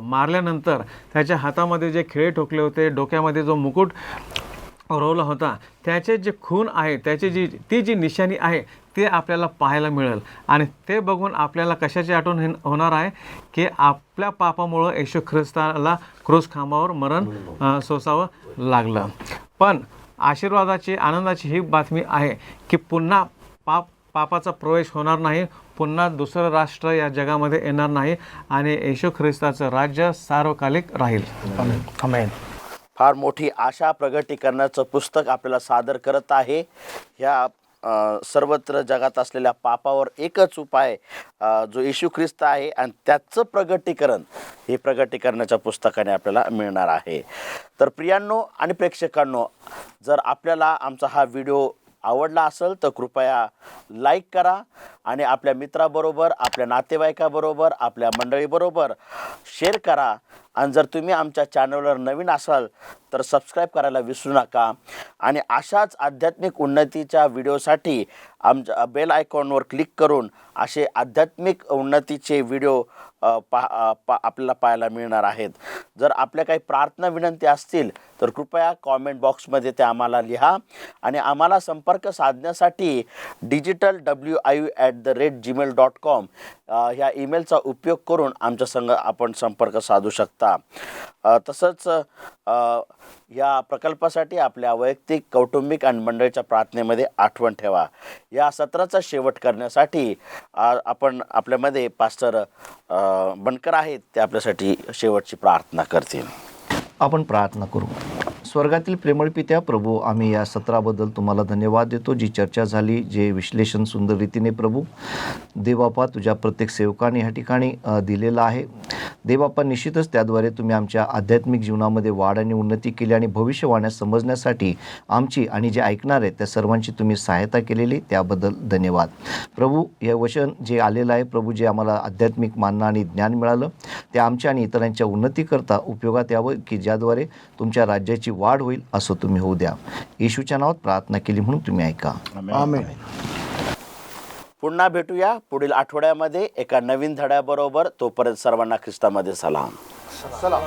मारल्यानंतर त्याच्या हातामध्ये जे खिळे ठोकले होते, डोक्यामध्ये जो मुकुट रोवला होता, त्याचे जे खून आहे, त्याची ती जी निशाणी आहे ते आपल्याला पाहायला मिळेल. आणि ते बघून आपल्याला कशाची आठवण होणार आहे की आपल्या पापामुळं येशू ख्रिस्ताला क्रूस खांबावर मरण सोसावं लागलं. पण आशीर्वादाची, आनंदाची ही बातमी आहे की पुन्हा पापाचा प्रवेश होणार नाही, पुन्हा दुसरं राष्ट्र या जगामध्ये येणार नाही आणि येशू ख्रिस्ताचं राज्य सार्वकालिक राहील. आमेन. फार मोठी आशा प्रगटीकरणाचं पुस्तक आपल्याला सादर करत आहे. ह्या सर्वत्र जगात असलेल्या पापावर एकच उपाय जो येशू ख्रिस्त आहे आणि त्याचं प्रगटीकरण हे प्रगटीकरणाच्या पुस्तकाने आपल्याला मिळणार आहे. तर प्रियांनो आणि प्रेक्षकांनो, जर आपल्याला आमचा हा व्हिडिओ आवडला असेल तर कृपया लाईक करा आणि आपल्या मित्राबरोबर, आपल्या नातेवाईकाबरोबर, आपल्या मंडळीबरोबर शेअर करा. आणि जर तुम्ही आमच्या चॅनलवर नवीन असाल तर सबस्क्राईब करायला विसरू नका. आणि अशाच आध्यात्मिक उन्नतीच्या व्हिडिओसाठी आमच्या बेल आयकॉनवर क्लिक करून असे आध्यात्मिक उन्नतीचे व्हिडिओ आपल्याला पाहायला मिळणार आहेत. जर आपल्या काही प्रार्थना विनंती असतील तर कृपया कॉमेंट बॉक्समध्ये ते आम्हाला लिहा. आणि आम्हाला संपर्क साधण्यासाठी digitalwiu@gmail.com ह्या ईमेलचा उपयोग करून आमच्या संग आपण संपर्क साधू शकता. तसंच या प्रकल्पासाठी आपल्या वैयक्तिक, कौटुंबिक आणि मंडळीच्या प्रार्थनेमध्ये आठवण ठेवा. या सत्राचा शेवट करण्यासाठी आपण आपल्यामध्ये पास्टर बनकर आहेत, ते आपल्यासाठी शेवटची प्रार्थना करतील. आपण प्रार्थना करू. स्वर्गातील प्रेमळ पित्या प्रभू, आम्ही या सत्राबद्दल तुम्हाला धन्यवाद देतो. जी चर्चा झाली, जे विश्लेषण सुंदर रीतीने प्रभू देवबापा तुझ्या प्रत्येक सेवकाने ह्या ठिकाणी दिलेलं आहे. देवबापा, निश्चितच त्याद्वारे तुम्ही आमच्या आध्यात्मिक जीवनामध्ये वाढ आणि उन्नती केली आणि भविष्यवाण्या समजण्यासाठी आमची आणि जे ऐकणार आहेत त्या सर्वांची तुम्ही सहायता केलेली, त्याबद्दल धन्यवाद. प्रभू, हे वचन जे आलेलं आहे प्रभू, जे आम्हाला आध्यात्मिक मानना आणि ज्ञान मिळालं, ते आमच्या आणि इतरांच्या उन्नतीकरता उपयोगात यावं, की ज्याद्वारे तुमच्या राज्याची वाढ होईल, असं तुम्ही होऊ द्या. येशूच्या नावात प्रार्थना केली म्हणून तुम्ही ऐका. आमेन. पुन्हा भेटूया पुढील आठवड्यामध्ये एका नवीन धड्याबरोबर. तोपर्यंत सर्वांना ख्रिस्तामध्ये सलाम. चला.